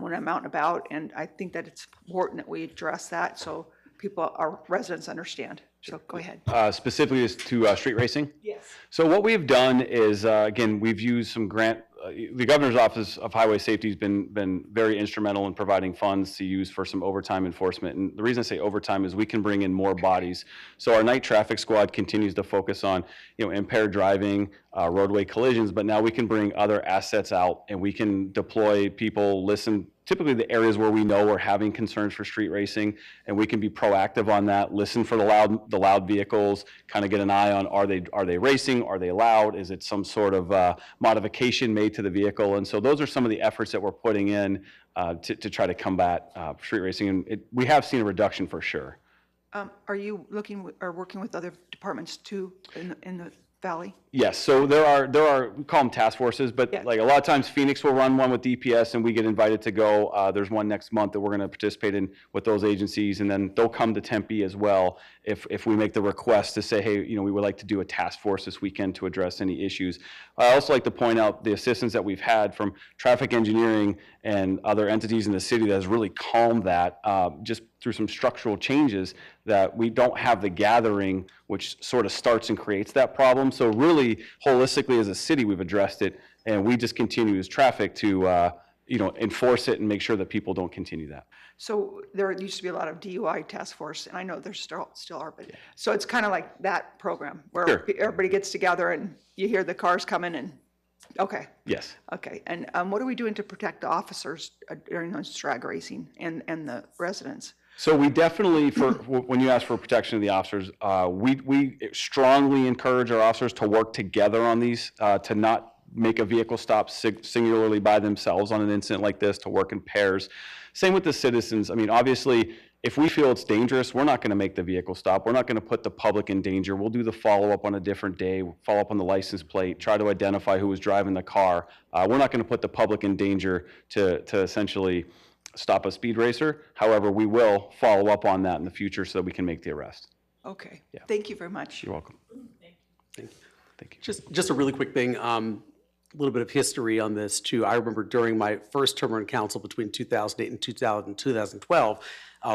J: when I'm out and about, and I think that it's important that we address that so our residents understand. So go ahead.
K: Specifically as to street racing?
J: Yes.
K: So what we've done is, again, we've used some grant, the Governor's Office of Highway Safety has been very instrumental in providing funds to use for some overtime enforcement. And the reason I say overtime is we can bring in more bodies. So our night traffic squad continues to focus on, impaired driving, roadway collisions, but now we can bring other assets out and we can deploy people, typically the areas where we know we're having concerns for street racing, and we can be proactive on that, listen for the loud vehicles, kind of get an eye on, are they racing, are they loud, is it some sort of modification made to the vehicle? And so those are some of the efforts that we're putting in to try to combat street racing, and we have seen a reduction for sure.
J: Are you working with other departments too in the Valley?
K: Yes, so there are we call them task forces, but like a lot of times Phoenix will run one with DPS and we get invited to go. There's one next month that we're going to participate in with those agencies, and then they'll come to Tempe as well if we make the request to say, hey, we would like to do a task force this weekend to address any issues. I also like to point out the assistance that we've had from traffic engineering and other entities in the city that has really calmed that, just through some structural changes that we don't have the gathering, which sort of starts and creates that problem. So really, holistically as a city, we've addressed it, and we just continue as traffic to enforce it and make sure that people don't continue that.
J: So there used to be a lot of DUI task force, and I know there still are, but, so it's kind of like that program where
K: Sure.
J: everybody gets together and you hear the cars coming and, okay.
K: Yes.
J: Okay, and what are we doing to protect the officers during those drag racing and the residents?
K: So we definitely, when you ask for protection of the officers, we strongly encourage our officers to work together on these, to not make a vehicle stop singularly by themselves on an incident like this, to work in pairs. Same with the citizens. I mean, obviously, if we feel it's dangerous, we're not going to make the vehicle stop. We're not going to put the public in danger. We'll do the follow-up on a different day, follow up on the license plate, try to identify who was driving the car. We're not going to put the public in danger to essentially stop a speed racer. However, we will follow up on that in the future so that we can make the arrest.
J: Okay,
K: Yeah.
J: Thank you very much.
K: You're welcome.
A: Thank you.
K: Thank you.
A: Just a really quick thing, a little bit of history on this too. I remember during my first term on council between 2008 and 2012,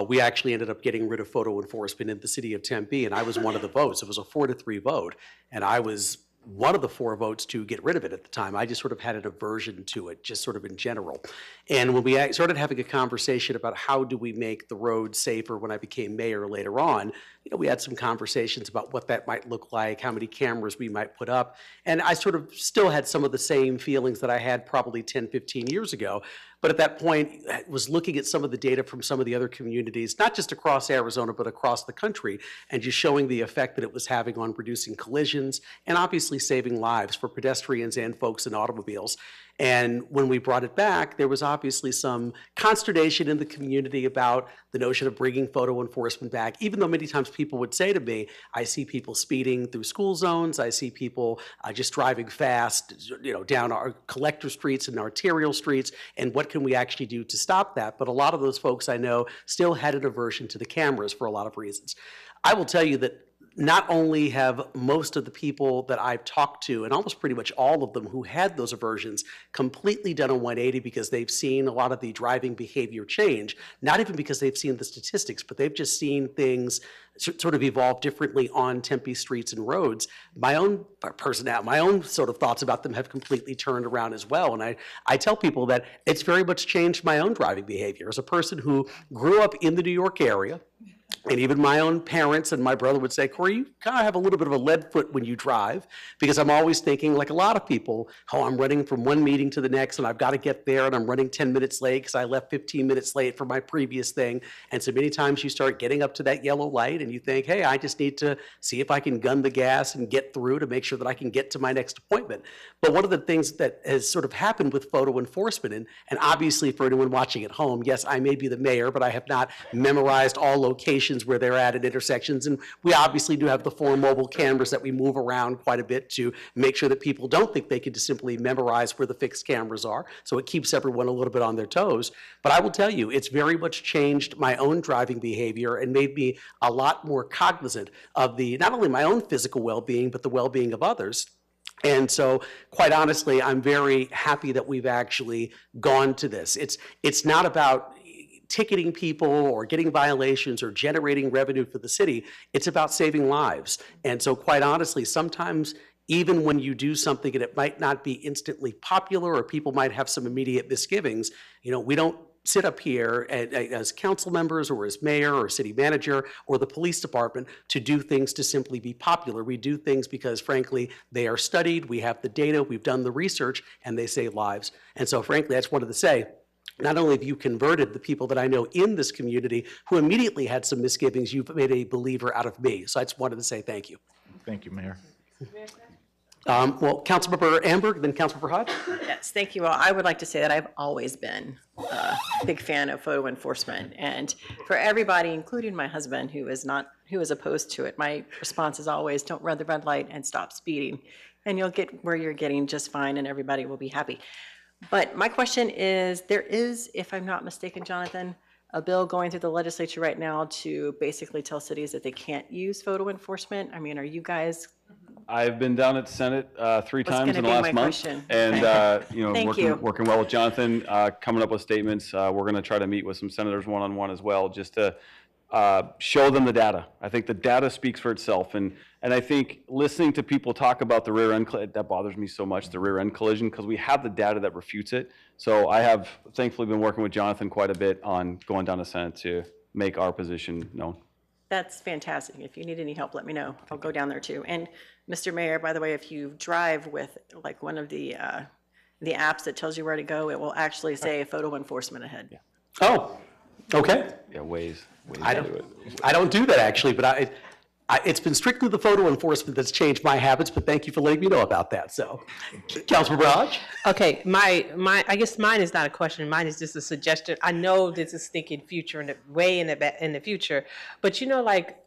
A: we actually ended up getting rid of photo enforcement in the city of Tempe, and I was one of the votes. It was a 4-3 vote, and I was one of the 4 votes to get rid of it at the time. I just sort of had an aversion to it, just sort of in general. And when we started having a conversation about how do we make the roads safer when I became mayor later on, we had some conversations about what that might look like, how many cameras we might put up. And I sort of still had some of the same feelings that I had probably 10, 15 years ago. But at that point, I was looking at some of the data from some of the other communities, not just across Arizona, but across the country, and just showing the effect that it was having on reducing collisions and obviously saving lives for pedestrians and folks in automobiles. And when we brought it back, there was obviously some consternation in the community about the notion of bringing photo enforcement back, even though many times people would say to me, I see people speeding through school zones, I see people just driving fast, down our collector streets and arterial streets, and what can we actually do to stop that? But a lot of those folks I know still had an aversion to the cameras for a lot of reasons. I will tell you that not only have most of the people that I've talked to, and almost pretty much all of them who had those aversions, completely done a 180 because they've seen a lot of the driving behavior change, not even because they've seen the statistics, but they've just seen things sort of evolve differently on Tempe streets and roads. My own personality, my own sort of thoughts about them have completely turned around as well. And I tell people that it's very much changed my own driving behavior. As a person who grew up in the New York area, and even my own parents and my brother would say, Corey, you kind of have a little bit of a lead foot when you drive, because I'm always thinking, like a lot of people, oh, I'm running from one meeting to the next and I've got to get there and I'm running 10 minutes late because I left 15 minutes late for my previous thing. And so many times you start getting up to that yellow light and you think, hey, I just need to see if I can gun the gas and get through to make sure that I can get to my next appointment. But one of the things that has sort of happened with photo enforcement, and obviously for anyone watching at home, yes, I may be the mayor, but I have not memorized all locations where they're at intersections. And we obviously do have the 4 mobile cameras that we move around quite a bit to make sure that people don't think they can just simply memorize where the fixed cameras are. So it keeps everyone a little bit on their toes. But I will tell you, it's very much changed my own driving behavior and made me a lot more cognizant of not only my own physical well-being, but the well-being of others. And so, quite honestly, I'm very happy that we've actually gone to this. It's not about ticketing people or getting violations or generating revenue for the city. It's about saving lives. And so, quite honestly, sometimes even when you do something and it might not be instantly popular or people might have some immediate misgivings, we don't sit up here as council members or as mayor or city manager or the police department to do things to simply be popular. We do things because, frankly, they are studied, we have the data, we've done the research, and they save lives. And so, frankly, I just wanted to say, not only have you converted the people that I know in this community who immediately had some misgivings, you've made a believer out of me. So I just wanted to say thank you.
F: Thank you, Mayor.
A: Well, Councilmember Amberg, then Councilmember Hodge.
L: Yes, thank you. Well, I would like to say that I've always been a big fan of photo enforcement. And for everybody, including my husband, who is opposed to it, my response is always, don't run the red light and stop speeding. And you'll get where you're getting just fine and everybody will be happy. But my question is, there is, if I'm not mistaken, Jonathan, a bill going through the legislature right now to basically tell cities that they can't use photo enforcement. I mean, are you guys
K: I've been down at Senate 3 times
L: gonna
K: in the
L: be
K: last
L: my
K: month.
L: question.
K: And, you know,
L: Thank you.
K: working well with Jonathan, coming up with statements. We're going to try to meet with some senators one-on-one as well, just to show them the data. I think the data speaks for itself. And I think listening to people talk about the rear end, that bothers me so much, the rear end collision, because we have the data that refutes it. So I have thankfully been working with Jonathan quite a bit on going down to Senate to make our position known.
L: That's fantastic. If you need any help, let me know. I'll go down there too. And Mr. Mayor, by the way, if you drive with like one of the apps that tells you where to go, it will actually say photo enforcement ahead.
K: Yeah.
A: Oh, okay.
K: Yeah, Waze.
A: I don't do that actually, but it's been strictly the photo enforcement that's changed my habits, but thank you for letting me know about that. So, Councilman Raj?
I: Okay, I guess mine is not a question. Mine is just a suggestion. I know this is thinking future and way in the future, but you know, like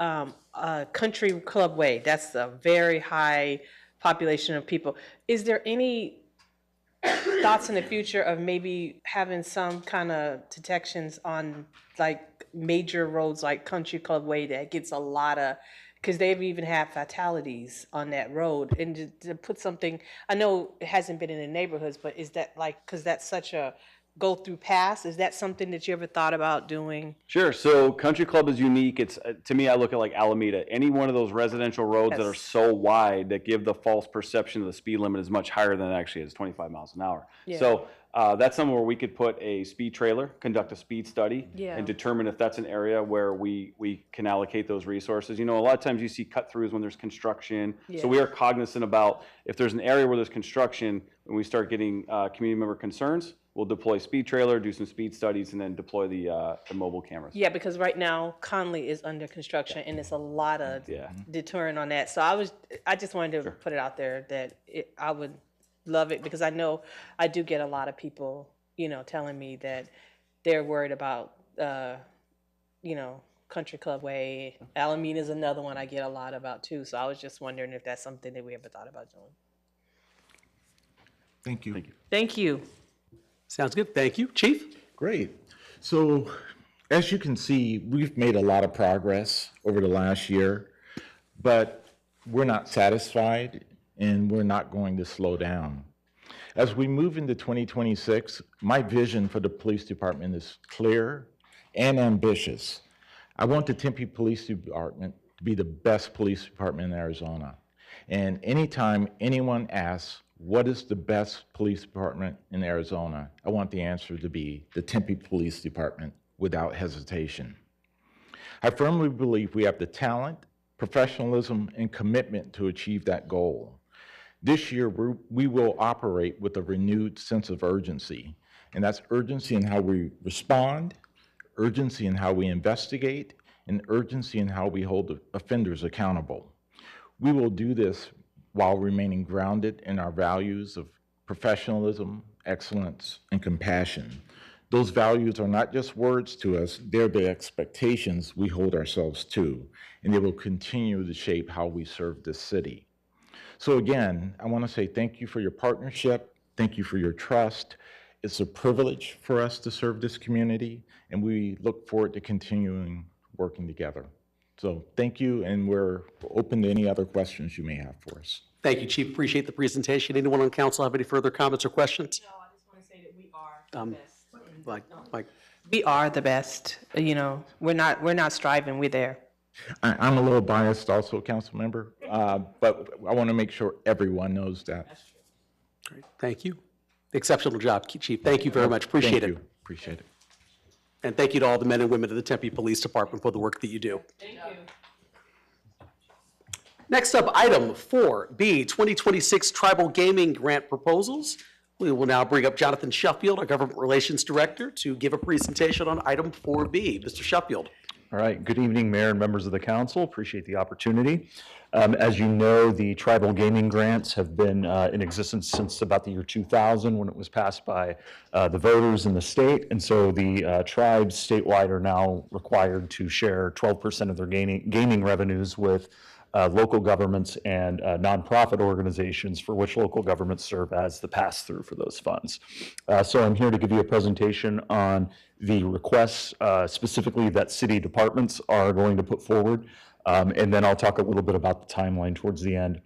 I: Country Club Way, that's a very high population of people. Is there any thoughts in the future of maybe having some kind of detections on like major roads like Country Club Way that gets a lot of, because they've even had fatalities on that road, and to put something, I know it hasn't been in the neighborhoods, but is that like, because that's such a go through pass, is that something that you ever thought about doing?
K: Sure. So Country Club is unique. It's to me, I look at like Alameda. Any one of those residential roads that are so wide that give the false perception of the speed limit is much higher than it actually is, 25 miles an hour.
I: Yeah.
K: So that's somewhere where we could put a speed trailer, conduct a speed study,
I: Yeah.
K: and determine if that's an area where we can allocate those resources. You know, a lot of times you see cut throughs when there's construction.
I: Yeah.
K: So we are cognizant about if there's an area where there's construction and we start getting community member concerns, we'll deploy speed trailer, do some speed studies, and then deploy the mobile cameras.
I: Yeah, because right now Conley is under construction, and it's a lot of deterrent on that. So I just wanted to put it out there that I would love it, because I know I do get a lot of people, you know, telling me that they're worried about, you know, Country Club Way. Alameda is another one I get a lot about too. So I was just wondering if that's something that we ever thought about doing.
F: Thank you. Thank you.
I: Thank you.
A: Sounds good. Thank you. Chief?
F: Great. So as you can see, we've made a lot of progress over the last year, but we're not satisfied and we're not going to slow down. As we move into 2026, my vision for the police department is clear and ambitious. I want the Tempe Police Department to be the best police department in Arizona. And anytime anyone asks, what is the best police department in Arizona? I want the answer to be the Tempe Police Department without hesitation. I firmly believe we have the talent, professionalism, and commitment to achieve that goal. This year, we will operate with a renewed sense of urgency, and that's urgency in how we respond, urgency in how we investigate, and urgency in how we hold offenders accountable. We will do this while remaining grounded in our values of professionalism, excellence, and compassion. Those values are not just words to us, they're the expectations we hold ourselves to, and they will continue to shape how we serve this city. So again, I want to say thank you for your partnership, thank you for your trust. It's a privilege for us to serve this community, and we look forward to continuing working together. So thank you, and we're open to any other questions you may have for us.
A: Thank you, Chief. Appreciate the presentation. Anyone on council have any further comments or questions?
I: No, I just want to say that we are the best.
A: Like,
I: We are the best. You know, we're not striving. We're there.
F: I'm a little biased also, council member, but I want to make sure everyone knows that.
A: great. Thank you. Exceptional job, Chief. Thank you very much. Appreciate
F: Thank
A: it.
F: you. Appreciate it.
A: And thank you to all the men and women of the Tempe Police Department for the work that you do.
I: Thank you.
A: Next up, item 4B, 2026 Tribal Gaming Grant Proposals. We will now bring up Jonathan Sheffield, our Government Relations Director, to give a presentation on item 4B. Mr. Sheffield.
M: All right, good evening, Mayor and members of the council. Appreciate the opportunity. As you know, the tribal gaming grants have been in existence since about the year 2000 when it was passed by the voters in the state. And so the tribes statewide are now required to share 12% of their gaming revenues with local governments and nonprofit organizations for which local governments serve as the pass-through for those funds. So I'm here to give you a presentation on the requests specifically that city departments are going to put forward. And then I'll talk a little bit about the timeline towards the end.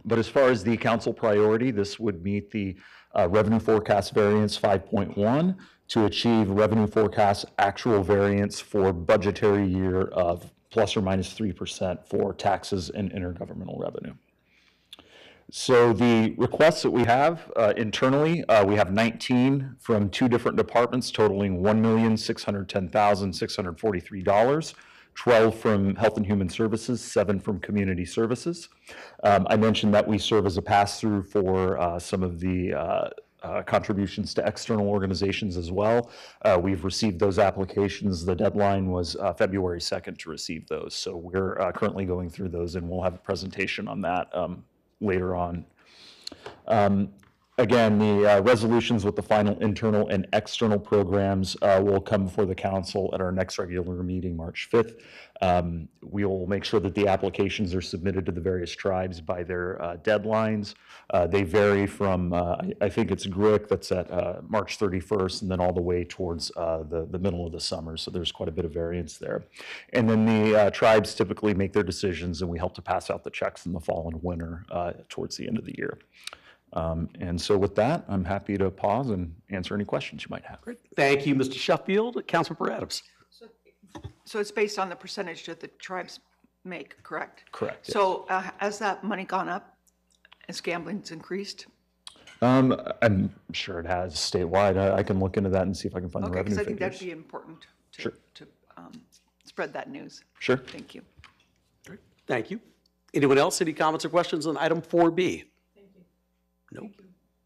M: But as far as the council priority, this would meet the revenue forecast variance 5.1 to achieve revenue forecast actual variance for budgetary year of plus or minus 3% for taxes and intergovernmental revenue. So the requests that we have internally, we have 19 from 2 different departments totaling $1,610,643. 12 from Health and Human Services, 7 from Community Services. I mentioned that we serve as a pass-through for some of the contributions to external organizations as well. We've received those applications. The deadline was February 2nd to receive those. So we're currently going through those, and we'll have a presentation on that later on. Again, the resolutions with the final internal and external programs will come before the council at our next regular meeting, March 5th. We will make sure that the applications are submitted to the various tribes by their deadlines. They vary from, I think it's GRIC that's at March 31st, and then all the way towards the middle of the summer. So there's quite a bit of variance there. And then the tribes typically make their decisions, and we help to pass out the checks in the fall and winter towards the end of the year. And so with that, I'm happy to pause and answer any questions you might have.
A: Great. Thank you, Mr. Sheffield. Councilmember Adams.
J: So it's based on the percentage that the tribes make, correct?
M: Correct. Yes.
J: So has that money gone up as gambling's increased?
M: I'm sure it has statewide. I can look into that and see if I can find the
J: Okay,
M: revenue
J: because I think
M: figures.
J: that'd be important to,
M: Sure.
J: to spread that news.
M: Sure.
J: Thank you.
A: Great. Thank you. Anyone else? Any comments or questions on item 4B? Nope.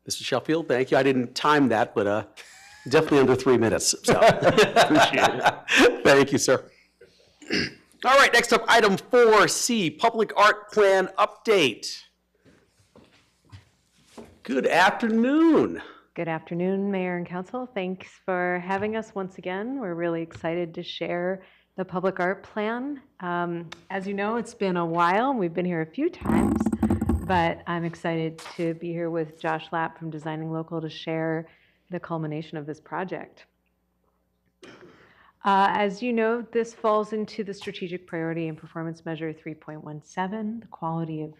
A: Mr. Sheffield, thank you. I didn't time that, but definitely under 3 minutes. So.
M: Appreciate it.
A: Thank you, sir. All right, next up, item 4C, Public Art Plan Update. Good afternoon.
N: Good afternoon, Mayor and Council. Thanks for having us once again. We're really excited to share the Public Art Plan. As you know, it's been a while. We've been here a few times, but I'm excited to be here with Josh Lapp from Designing Local to share the culmination of this project. As you know, this falls into the Strategic Priority and Performance Measure 3.17, the Quality of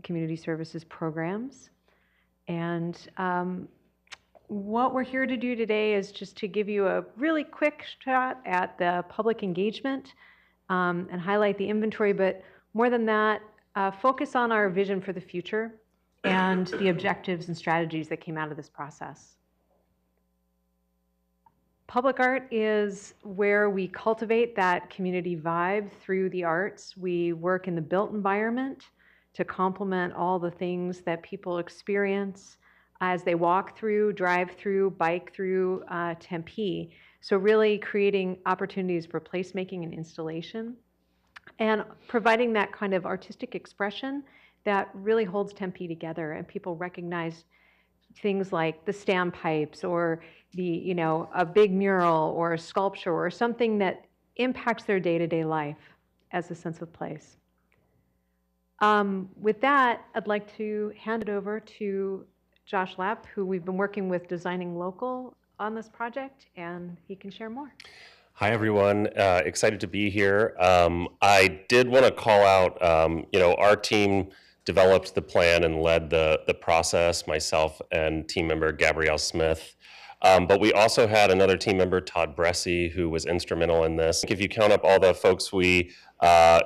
N: Community Services Programs. And what we're here to do today is just to give you a really quick shot at the public engagement and highlight the inventory, but more than that, focus on our vision for the future and the objectives and strategies that came out of this process. Public art is where we cultivate that community vibe through the arts. We work in the built environment to complement all the things that people experience as they walk through, drive through, bike through Tempe. So really creating opportunities for placemaking and installation and providing that kind of artistic expression that really holds Tempe together, and people recognize things like the standpipes or the, a big mural or a sculpture or something that impacts their day-to-day life as a sense of place. With that, I'd like to hand it over to Josh Lapp, who we've been working with Designing Local on this project, and he can share more.
O: Hi, everyone. Excited to be here. I did want to call out, our team developed the plan and led the process, myself and team member Gabrielle Smith. But we also had another team member, Todd Bressie, who was instrumental in this. If you count up all the folks we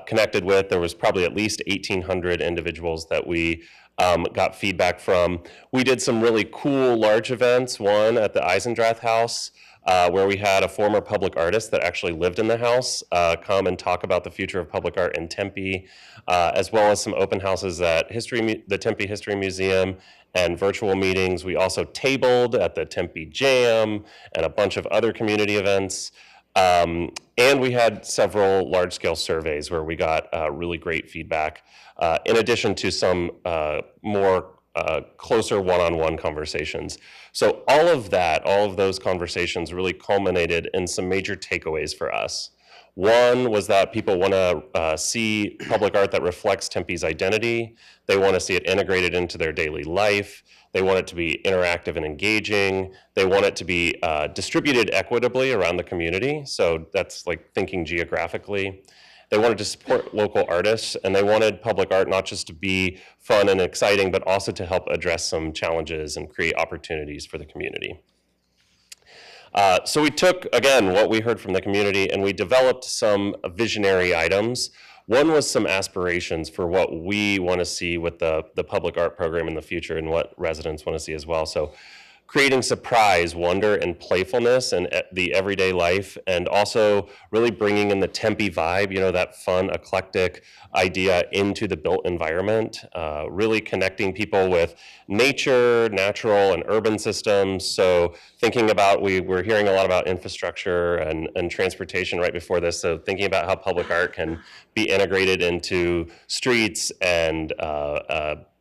O: connected with, there was probably at least 1,800 individuals that we got feedback from. We did some really cool large events, one at the Eisendrath House, where we had a former public artist that actually lived in the house come and talk about the future of public art in Tempe, as well as some open houses at the Tempe History Museum and virtual meetings. We also tabled at the Tempe Jam and a bunch of other community events. And we had several large-scale surveys where we got really great feedback, in addition to some more closer one-on-one conversations. So all of those conversations really culminated in some major takeaways for us. One was that people want to see public art that reflects Tempe's identity. They want to see it integrated into their daily life. They want it to be interactive and engaging. They want it to be distributed equitably around the community. So that's like thinking geographically. They wanted to support local artists, and they wanted public art not just to be fun and exciting, but also to help address some challenges and create opportunities for the community. So we took, again, what we heard from the community, and we developed some visionary items. One was some aspirations for what we want to see with the public art program in the future and what residents want to see as well. So creating surprise, wonder, and playfulness in the everyday life, and also really bringing in the Tempe vibe, you know, that fun, eclectic idea into the built environment, really connecting people with nature, natural, and urban systems. So thinking about, we're hearing a lot about infrastructure and transportation right before this, so thinking about how public art can be integrated into streets and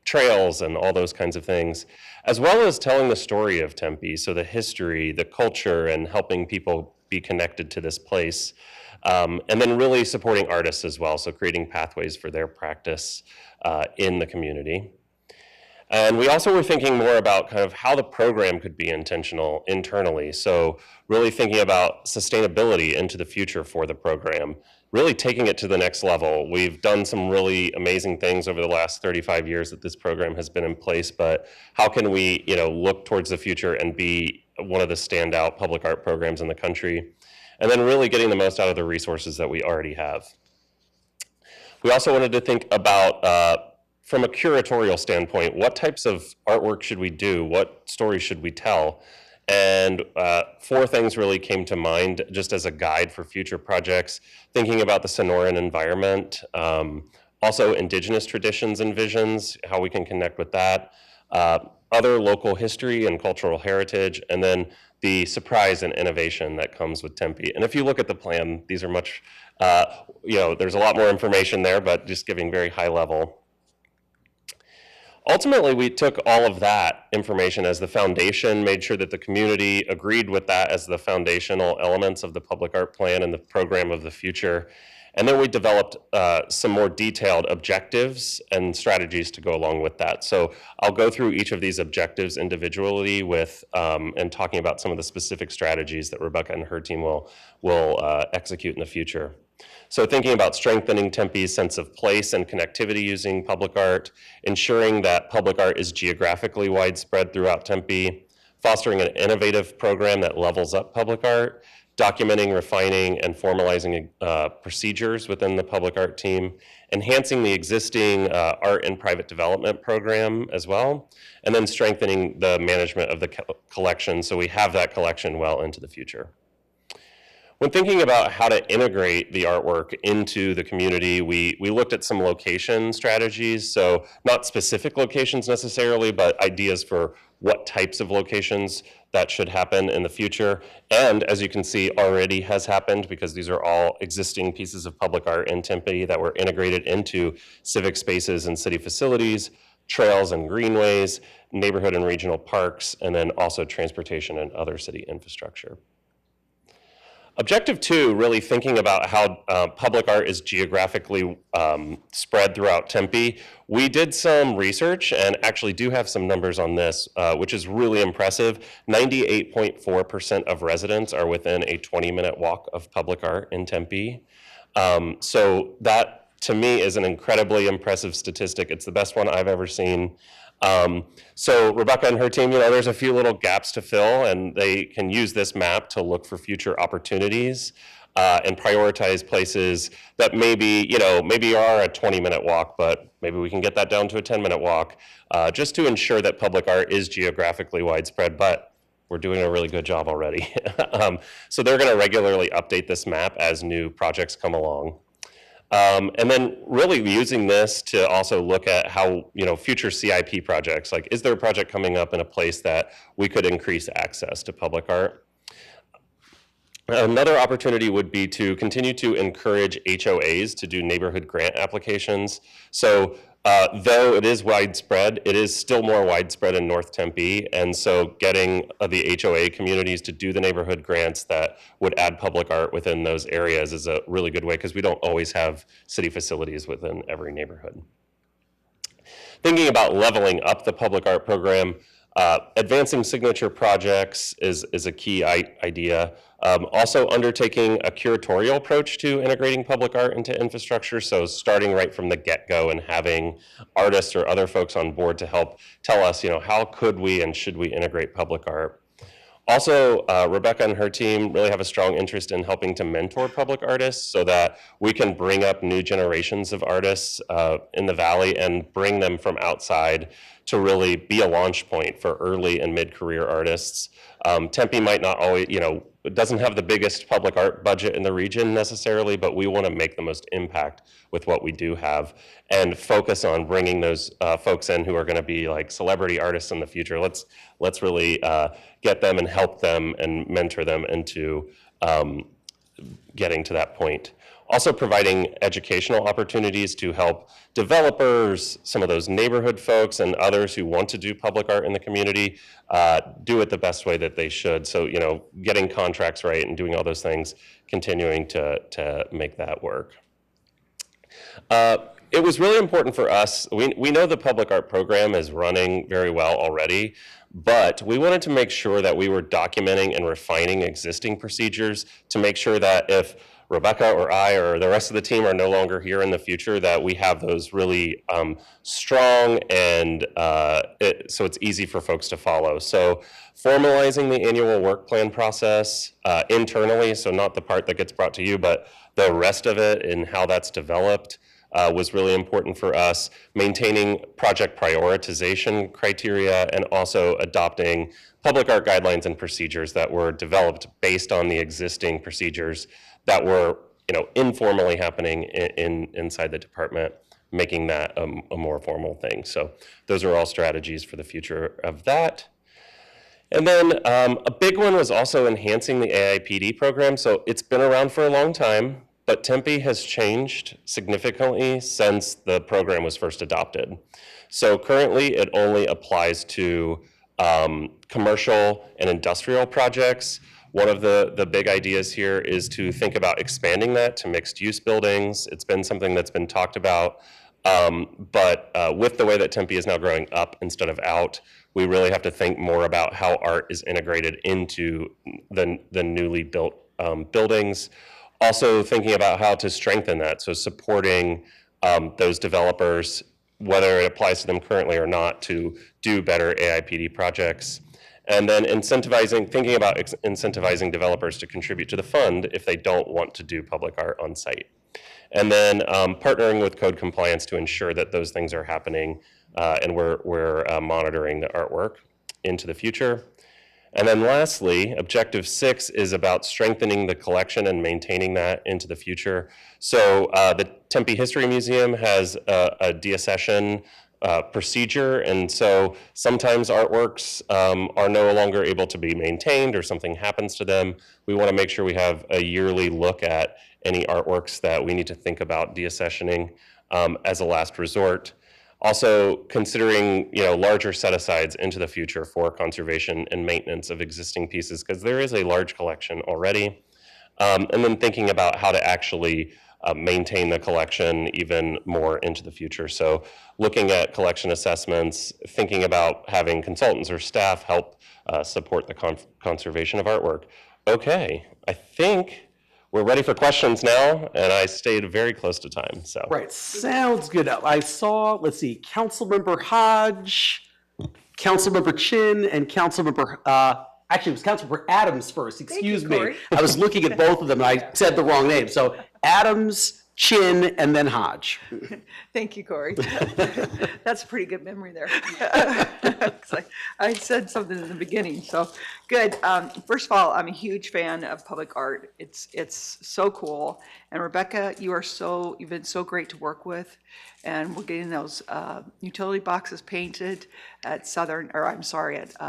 O: trails and all those kinds of things, as well as telling the story of Tempe, so the history, the culture, and helping people be connected to this place. And then really supporting artists as well, so creating pathways for their practice in the community. And we also were thinking more about kind of how the program could be intentional internally. So really thinking about sustainability into the future for the program, really taking it to the next level. We've done some really amazing things over the last 35 years that this program has been in place, but how can we, you know, look towards the future and be one of the standout public art programs in the country? And then really getting the most out of the resources that we already have. We also wanted to think about, from a curatorial standpoint, what types of artwork should we do? What stories should we tell? And 4 things really came to mind just as a guide for future projects, thinking about the Sonoran environment, also indigenous traditions and visions, how we can connect with that, other local history and cultural heritage, and then the surprise and innovation that comes with Tempe. And if you look at the plan, these are much, you know, there's a lot more information there, but just giving very high level. Ultimately, we took all of that information as the foundation, made sure that the community agreed with that as the foundational elements of the public art plan and the program of the future. And then we developed some more detailed objectives and strategies to go along with that. So I'll go through each of these objectives individually with, and talking about some of the specific strategies that Rebecca and her team will execute in the future. So thinking about strengthening Tempe's sense of place and connectivity using public art, ensuring that public art is geographically widespread throughout Tempe, fostering an innovative program that levels up public art, documenting, refining, and formalizing procedures within the public art team, enhancing the existing art and private development program as well, and then strengthening the management of the collection so we have that collection well into the future. When thinking about how to integrate the artwork into the community, we looked at some location strategies, so not specific locations necessarily, but ideas for what types of locations that should happen in the future. And as you can see, already has happened because these are all existing pieces of public art in Tempe that were integrated into civic spaces and city facilities, trails and greenways, neighborhood and regional parks, and then also transportation and other city infrastructure. Objective 2, really thinking about how public art is geographically spread throughout Tempe. We did some research and actually do have some numbers on this, which is really impressive. 98.4% of residents are within a 20-minute walk of public art in Tempe. So that, to me, is an incredibly impressive statistic. It's the best one I've ever seen. So Rebecca and her team, you know, there's a few little gaps to fill, and they can use this map to look for future opportunities and prioritize places that maybe, you know, maybe are a 20-minute walk, but maybe we can get that down to a 10-minute walk, just to ensure that public art is geographically widespread, but we're doing a really good job already. So they're going to regularly update this map as new projects come along. And then really using this to also look at how, you know, future CIP projects, like is there a project coming up in a place that we could increase access to public art? Another opportunity would be to continue to encourage HOAs to do neighborhood grant applications. So though it is widespread, it is still more widespread in North Tempe, and so getting the HOA communities to do the neighborhood grants that would add public art within those areas is a really good way, because we don't always have city facilities within every neighborhood. Thinking about leveling up the public art program, Advancing signature projects is a key idea. Also undertaking a curatorial approach to integrating public art into infrastructure, so starting right from the get-go and having artists or other folks on board to help tell us, how could we and should we integrate public art. Also, Rebecca and her team really have a strong interest in helping to mentor public artists so that we can bring up new generations of artists in the Valley and bring them from outside to really be a launch point for early and mid-career artists. Tempe might not always, it doesn't have the biggest public art budget in the region necessarily, but we want to make the most impact with what we do have and focus on bringing those folks in who are going to be like celebrity artists in the future. Let's really get them and help them and mentor them into getting to that point. Also providing educational opportunities to help developers, some of those neighborhood folks and others who want to do public art in the community, do it the best way that they should. So, getting contracts right and doing all those things, continuing to make that work. It was really important for us. We know the public art program is running very well already, but we wanted to make sure that we were documenting and refining existing procedures to make sure that if Rebecca or I or the rest of the team are no longer here in the future, that we have those really strong and so it's easy for folks to follow. So formalizing the annual work plan process internally, so not the part that gets brought to you, but the rest of it and how that's developed was really important for us. Maintaining project prioritization criteria and also adopting public art guidelines and procedures that were developed based on the existing procedures that were, informally happening inside the department, making that a more formal thing. So those are all strategies for the future of that. And then a big one was also enhancing the AIPD program. So it's been around for a long time, but Tempe has changed significantly since the program was first adopted. So currently it only applies to commercial and industrial projects. One of the big ideas here is to think about expanding that to mixed use buildings. It's been something that's been talked about, but with the way that Tempe is now growing up instead of out, we really have to think more about how art is integrated into the newly built buildings. Also thinking about how to strengthen that, so supporting those developers, whether it applies to them currently or not, to do better AIPD projects. And then thinking about incentivizing developers to contribute to the fund if they don't want to do public art on site. And then partnering with code compliance to ensure that those things are happening and we're monitoring the artwork into the future. And then lastly, objective 6 is about strengthening the collection and maintaining that into the future. So the Tempe History Museum has a deaccession procedure, and so sometimes artworks are no longer able to be maintained or something happens to them. We want to make sure we have a yearly look at any artworks that we need to think about deaccessioning as a last resort. Also considering larger set-asides into the future for conservation and maintenance of existing pieces, because there is a large collection already. And then thinking about how to actually maintain the collection even more into the future. So looking at collection assessments, thinking about having consultants or staff help support the conservation of artwork. Okay, I think we're ready for questions now, and I stayed very close to time, so.
A: Right, sounds good. I saw, let's see, Councilmember Hodge, Councilmember Chin, and Councilmember, actually, it was Councilmember Adams first, excuse me.
J: Corey.
A: I was looking at both of them, and I said the wrong name. So Adams, Chin, and then Hodge.
J: Thank you, Corey. That's a pretty good memory there. I said something in the beginning, so good. First of all, I'm a huge fan of public art. It's so cool. And Rebecca, you've been so great to work with. And we're getting those utility boxes painted at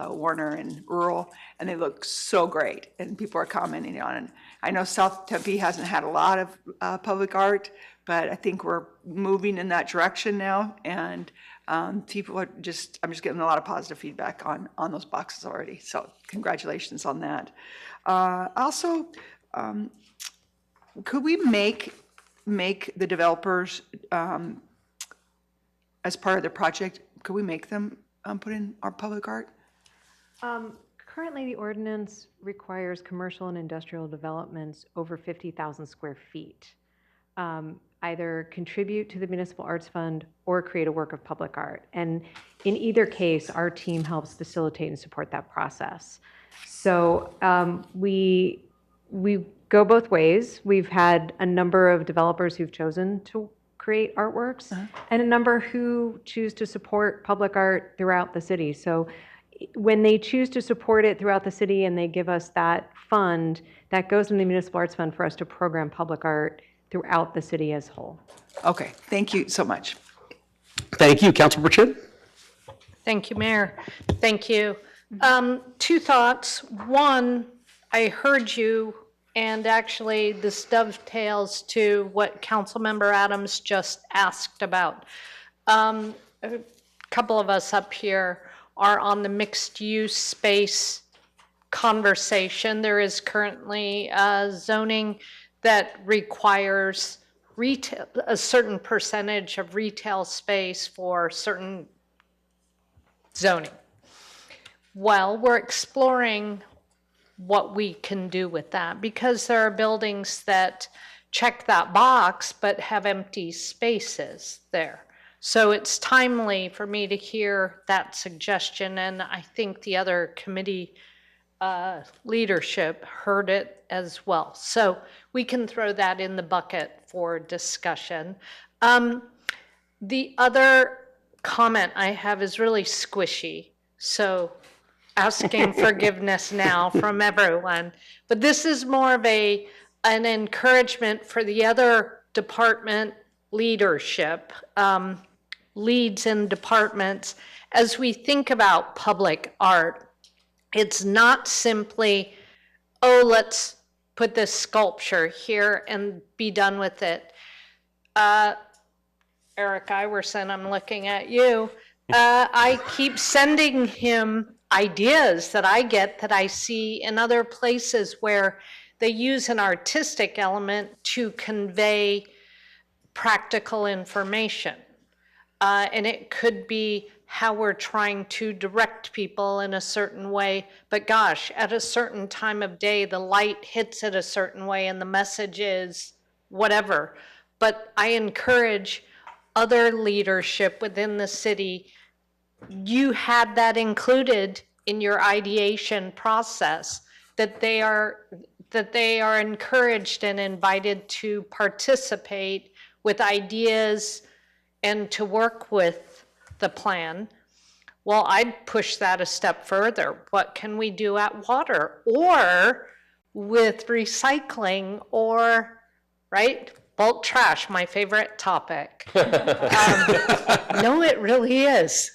J: Warner and Rural, and they look so great. And people are commenting on it. I know South Tempe hasn't had a lot of public art, but I think we're moving in that direction now. And people are I'm just getting a lot of positive feedback on those boxes already. So congratulations on that. Also, could we make the developers, as part of their project, could we make them put in our public art?
N: Currently, the ordinance requires commercial and industrial developments over 50,000 square feet. Either contribute to the Municipal Arts Fund or create a work of public art. And in either case, our team helps facilitate and support that process. So we go both ways. We've had a number of developers who've chosen to create artworks and a number who choose to support public art throughout the city. So when they choose to support it throughout the city and they give us that fund, that goes in the Municipal Arts Fund for us to program public art throughout the city as a whole.
J: Okay, thank you so much.
A: Thank you, Councilmember Chin.
E: Thank you, Mayor. Thank you. Two thoughts. One, I heard you, and actually this dovetails to what Councilmember Adams just asked about. A couple of us up here are on the mixed-use space conversation. There is currently zoning that requires retail, a certain percentage of retail space for certain zoning. Well, we're exploring what we can do with that because there are buildings that check that box but have empty spaces there. So it's timely for me to hear that suggestion, and I think the other committee leadership heard it as well. So we can throw that in the bucket for discussion. The other comment I have is really squishy, so asking forgiveness now from everyone. But this is more of an encouragement for the other department leadership, leads in departments, as we think about public art. It's not simply, oh, let's put this sculpture here and be done with it. Eric Iverson, I'm looking at you. I keep sending him ideas that I get that I see in other places where they use an artistic element to convey practical information. And it could be how we're trying to direct people in a certain way, but gosh, at a certain time of day, the light hits it a certain way and the message is whatever. But I encourage other leadership within the city, you had that included in your ideation process, that they are encouraged and invited to participate with ideas and to work with the plan. Well, I'd push that a step further. What can we do at water or with recycling or, right? Bulk trash, my favorite topic. No, it really is.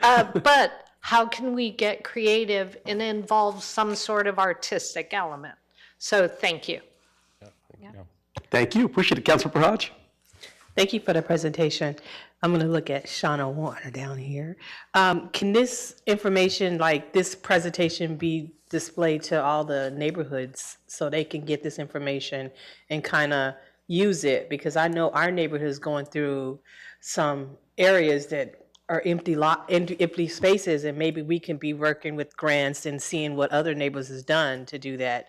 E: But how can we get creative and involve some sort of artistic element? So thank you.
A: Thank you. Appreciate it, Councilmember Hodge.
I: Thank you for the presentation. I'm going to look at Shauna Warner down here. Can this information, like this presentation, be displayed to all the neighborhoods so they can get this information and kind of use it? Because I know our neighborhood is going through some areas that are empty spaces, and maybe we can be working with grants and seeing what other neighbors has done to do that.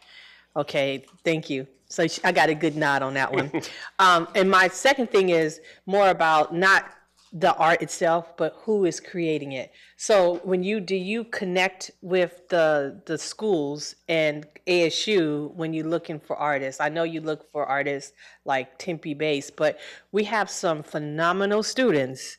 I: Okay, thank you. So I got a good nod on that one. And my second thing is more about not the art itself, but who is creating it. So when do you connect with the schools and ASU when you're looking for artists? I know you look for artists like Tempe based, but we have some phenomenal students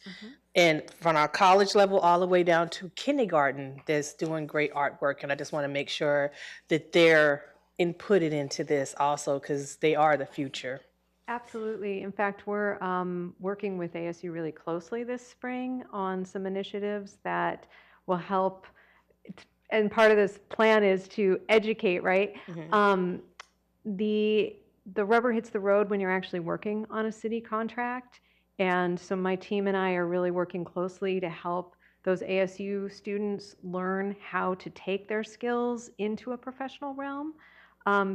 I: and from our college level all the way down to kindergarten that's doing great artwork. And I just want to make sure that they're inputted into this also, because they are the future.
N: Absolutely. In fact, we're working with ASU really closely this spring on some initiatives that will help. And part of this plan is to educate, right? The rubber hits the road when you're actually working on a city contract. And so my team and I are really working closely to help those ASU students learn how to take their skills into a professional realm.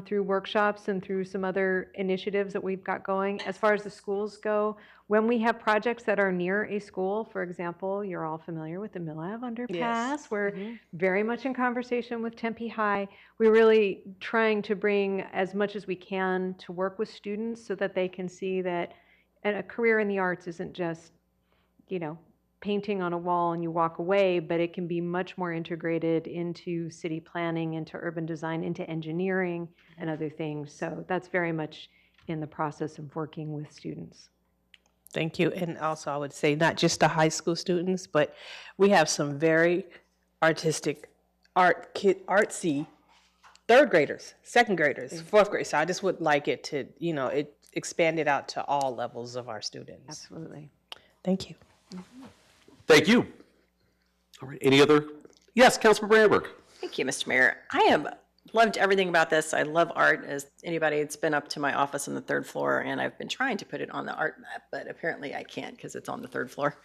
N: through workshops and through some other initiatives that we've got going. As far as the schools go, when we have projects that are near a school, for example, you're all familiar with the Mill Ave underpass.
I: Yes.
N: We're very much in conversation with Tempe High. We're really trying to bring as much as we can to work with students so that they can see that a career in the arts isn't just, painting on a wall and you walk away, but it can be much more integrated into city planning, into urban design, into engineering and other things. So that's very much in the process of working with students.
I: Thank you. And also, I would say not just the high school students, but we have some very artistic, artsy third graders, second graders, fourth graders. So I just would like it to, it expanded out to all levels of our students.
N: Absolutely.
I: Thank you.
A: Thank you. All right, any other? Yes, Councilmember Amberg.
L: Thank you, Mr. Mayor. I have loved everything about this. I love art. As anybody, it's been up to my office on the third floor, and I've been trying to put it on the art map, but apparently I can't because it's on the third floor.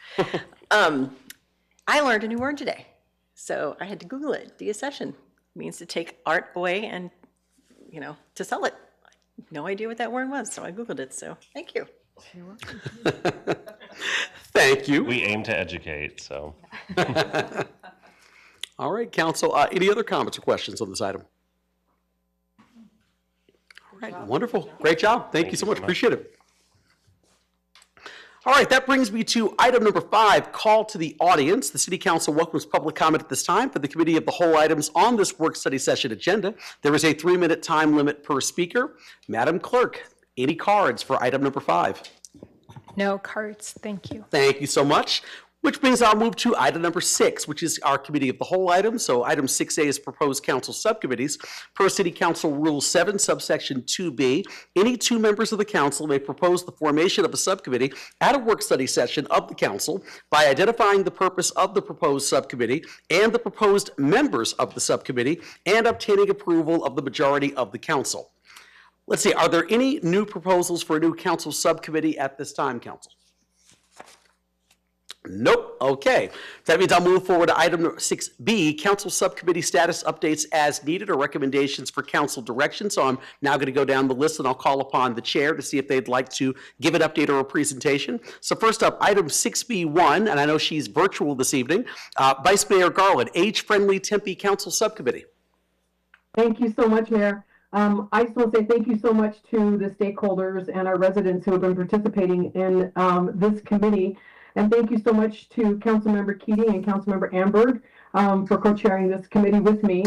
L: I learned a new word today, so I had to Google it. Deaccession means to take art away and, to sell it. I had no idea what that word was, so I Googled it, so thank you.
N: You're welcome.
A: Thank you.
O: We aim to educate, so.
A: All right, Council, any other comments or questions on this item? All right, wonderful. Great job. Thank you so much. Appreciate it. All right, that brings me to item number 5, call to the audience. The City Council welcomes public comment at this time for the Committee of the Whole items on this work study session agenda. There is a 3-minute time limit per speaker. Madam Clerk, any cards for item number 5?
P: No cards, thank you.
A: Thank you so much. Which means I'll move to item number 6, which is our Committee of the Whole item. So item 6A is proposed council subcommittees. Per City Council Rule 7, subsection 2B, any 2 members of the council may propose the formation of a subcommittee at a work study session of the council by identifying the purpose of the proposed subcommittee and the proposed members of the subcommittee and obtaining approval of the majority of the council. Let's see, are there any new proposals for a new council subcommittee at this time, council? Nope. Okay. That means I'll move forward to item 6B, council subcommittee status updates as needed or recommendations for council direction. So I'm now going to go down the list and I'll call upon the chair to see if they'd like to give an update or a presentation. So first up, item 6B1, and I know she's virtual this evening, Vice Mayor Garland, Age-Friendly Tempe Council Subcommittee.
Q: Thank you so much, Mayor. I just want to say thank you so much to the stakeholders and our residents who have been participating in this committee. And thank you so much to Councilmember Keating and Councilmember Amberg for co-chairing this committee with me.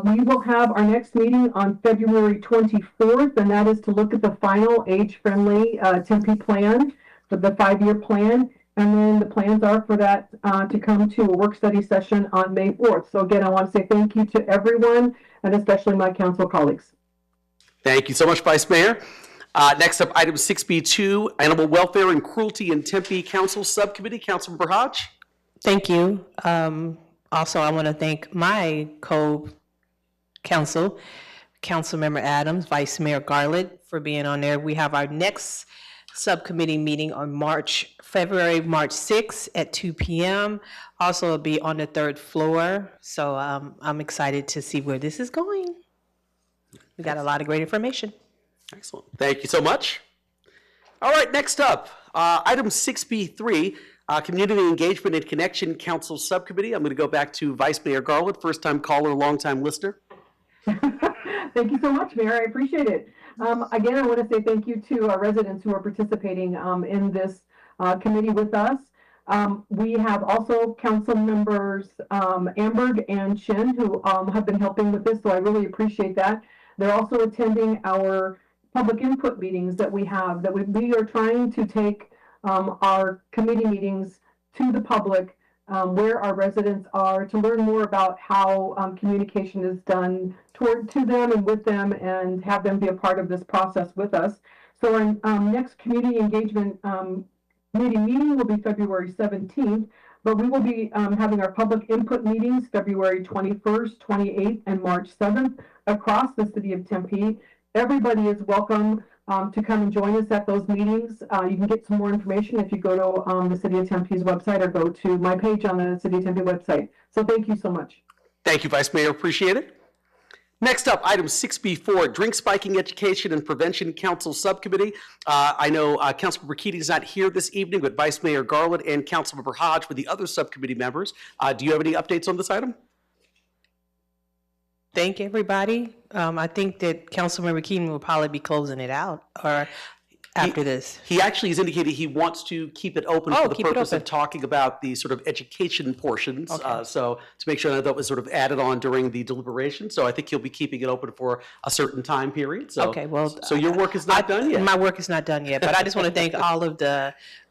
Q: We will have our next meeting on February 24th, and that is to look at the final age-friendly Tempe plan, for the 5-year plan. And then the plans are for that to come to a work study session on May 4th. So again, I want to say thank you to everyone, and especially my council colleagues.
A: Thank you so much, Vice Mayor. Next up, item 6B2, Animal Welfare and Cruelty in Tempe Council Subcommittee. Councilmember Hodge.
I: Thank you. Also, I want to thank my co-counsel, Councilmember Adams, Vice Mayor Garland, for being on there. We have our next subcommittee meeting on February 6th at 2 p.m. Also, it'll be on the 3rd floor. So I'm excited to see where this is going. We got a lot of great information.
A: Excellent. Thank you so much. All right, next up, item 6B3, Community Engagement and Connection Council Subcommittee. I'm going to go back to Vice Mayor Garland, first-time caller, long-time listener.
Q: Thank you so much, Mayor. I appreciate it. Again, I want to say thank you to our residents who are participating in this committee with us. We have also council members Amberg and Chin who have been helping with this, so I really appreciate that. They're also attending our public input meetings that we have, that we are trying to take our committee meetings to the public where our residents are to learn more about how communication is done to them and with them and have them be a part of this process with us. So our next community engagement committee meeting will be February 17th, but we will be having our public input meetings February 21st, 28th, and March 7th across the city of Tempe. Everybody is welcome to come and join us at those meetings. You can get some more information if you go to the City of Tempe's website or go to my page on the City of Tempe website. So thank you so much.
A: Thank you, Vice Mayor. Appreciate it. Next up, item 6B4, Drink Spiking Education and Prevention Council Subcommittee. I know Councilmember Keating is not here this evening, but Vice Mayor Garland and Councilmember Hodge were the other subcommittee members. Do you have any updates on this item?
I: Thank everybody. I think that Councilmember Keating will probably be closing it out or after this.
A: He actually has indicated he wants to keep it open for the purpose of talking about the sort of education portions.
I: Okay.
A: So to make sure that was sort of added on during the deliberation. So I think he'll be keeping it open for a certain time period. So,
I: Okay, well,
A: so your work is not done yet.
I: My work is not done yet, but I just want to thank all of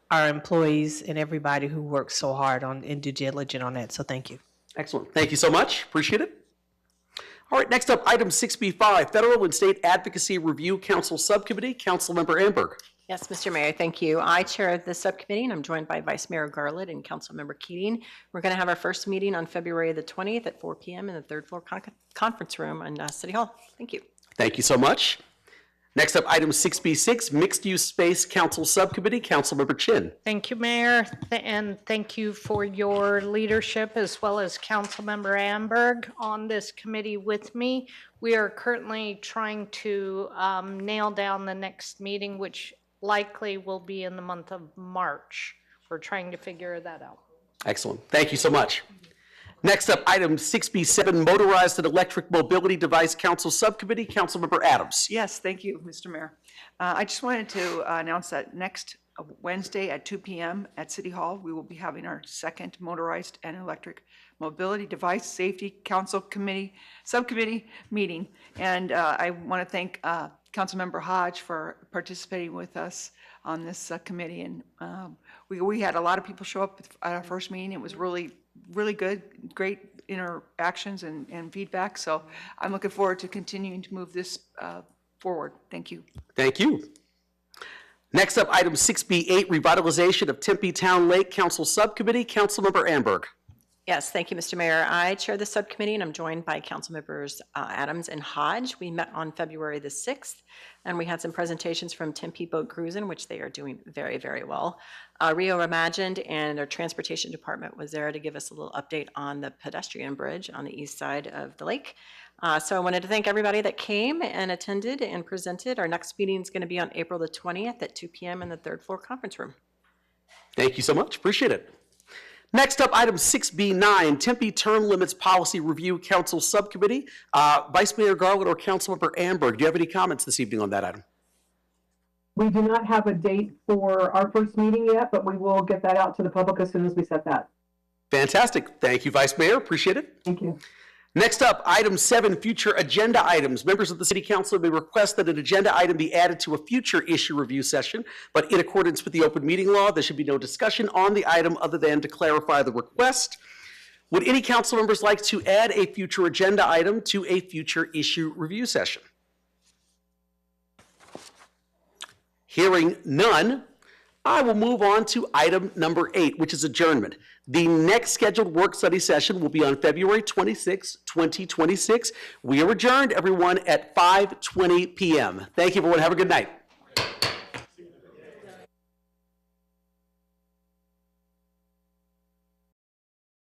I: our employees and everybody who worked so hard on and due diligent on that. So thank you.
A: Excellent. Thank you so much. Appreciate it. All right, next up, item 6B5, Federal and State Advocacy Review Council Subcommittee, Councilmember Amberg.
L: Yes, Mr. Mayor, thank you. I chair the subcommittee, and I'm joined by Vice Mayor Garland and Councilmember Keating. We're going to have our first meeting on February the 20th at 4 p.m. in the third floor conference room in City Hall. Thank you.
A: Thank you so much. Next up, item 6B6, Mixed Use Space Council Subcommittee, Councilmember Chin.
E: Thank you, Mayor, and thank you for your leadership as well as Councilmember Amberg on this committee with me. We are currently trying to nail down the next meeting, which likely will be in the month of March. We're trying to figure that out.
A: Excellent. Thank you so much. Next up, item 6B7, Motorized and Electric Mobility Device Council Subcommittee, Councilmember Adams.
J: Yes, thank you, Mr. Mayor. I just wanted to announce that next Wednesday at 2 p.m. at City Hall, we will be having our second Motorized and Electric Mobility Device Safety Council Subcommittee meeting. And I want to thank Councilmember Hodge for participating with us on this committee. And we had a lot of people show up at our first meeting. It was really good, great interactions and feedback. So I'm looking forward to continuing to move this forward. Thank you.
A: Thank you. Next up, item 6B8, Revitalization of Tempe Town Lake Council Subcommittee, Councilmember Amberg.
L: Yes, thank you, Mr. Mayor. I chair the subcommittee, and I'm joined by Councilmembers Adams and Hodge. We met on February the 6th, and we had some presentations from Tempe Boat Cruising, which they are doing very, very well. Rio Reimagined and our transportation department was there to give us a little update on the pedestrian bridge on the east side of the lake. So I wanted to thank everybody that came and attended and presented. Our next meeting is going to be on April the 20th at 2 p.m. in the third floor conference room.
A: Thank you so much. Appreciate it. Next up, item 6B9, Tempe Term Limits Policy Review Council Subcommittee. Vice Mayor Garland or Councilmember Amberg, do you have any comments this evening on that item?
Q: We do not have a date for our first meeting yet, but we will get that out to the public as soon as we set that.
A: Fantastic. Thank you, Vice Mayor. Appreciate it.
Q: Thank you.
A: Next up, item 7, future agenda items. Members of the City Council may request that an agenda item be added to a future issue review session, but in accordance with the open meeting law, there should be no discussion on the item other than to clarify the request. Would any council members like to add a future agenda item to a future issue review session? Hearing none, I will move on to item number 8, which is adjournment. The next scheduled work study session will be on February 26, 2026. We are adjourned, everyone, at 5:20 p.m. Thank you, everyone. Have a good night.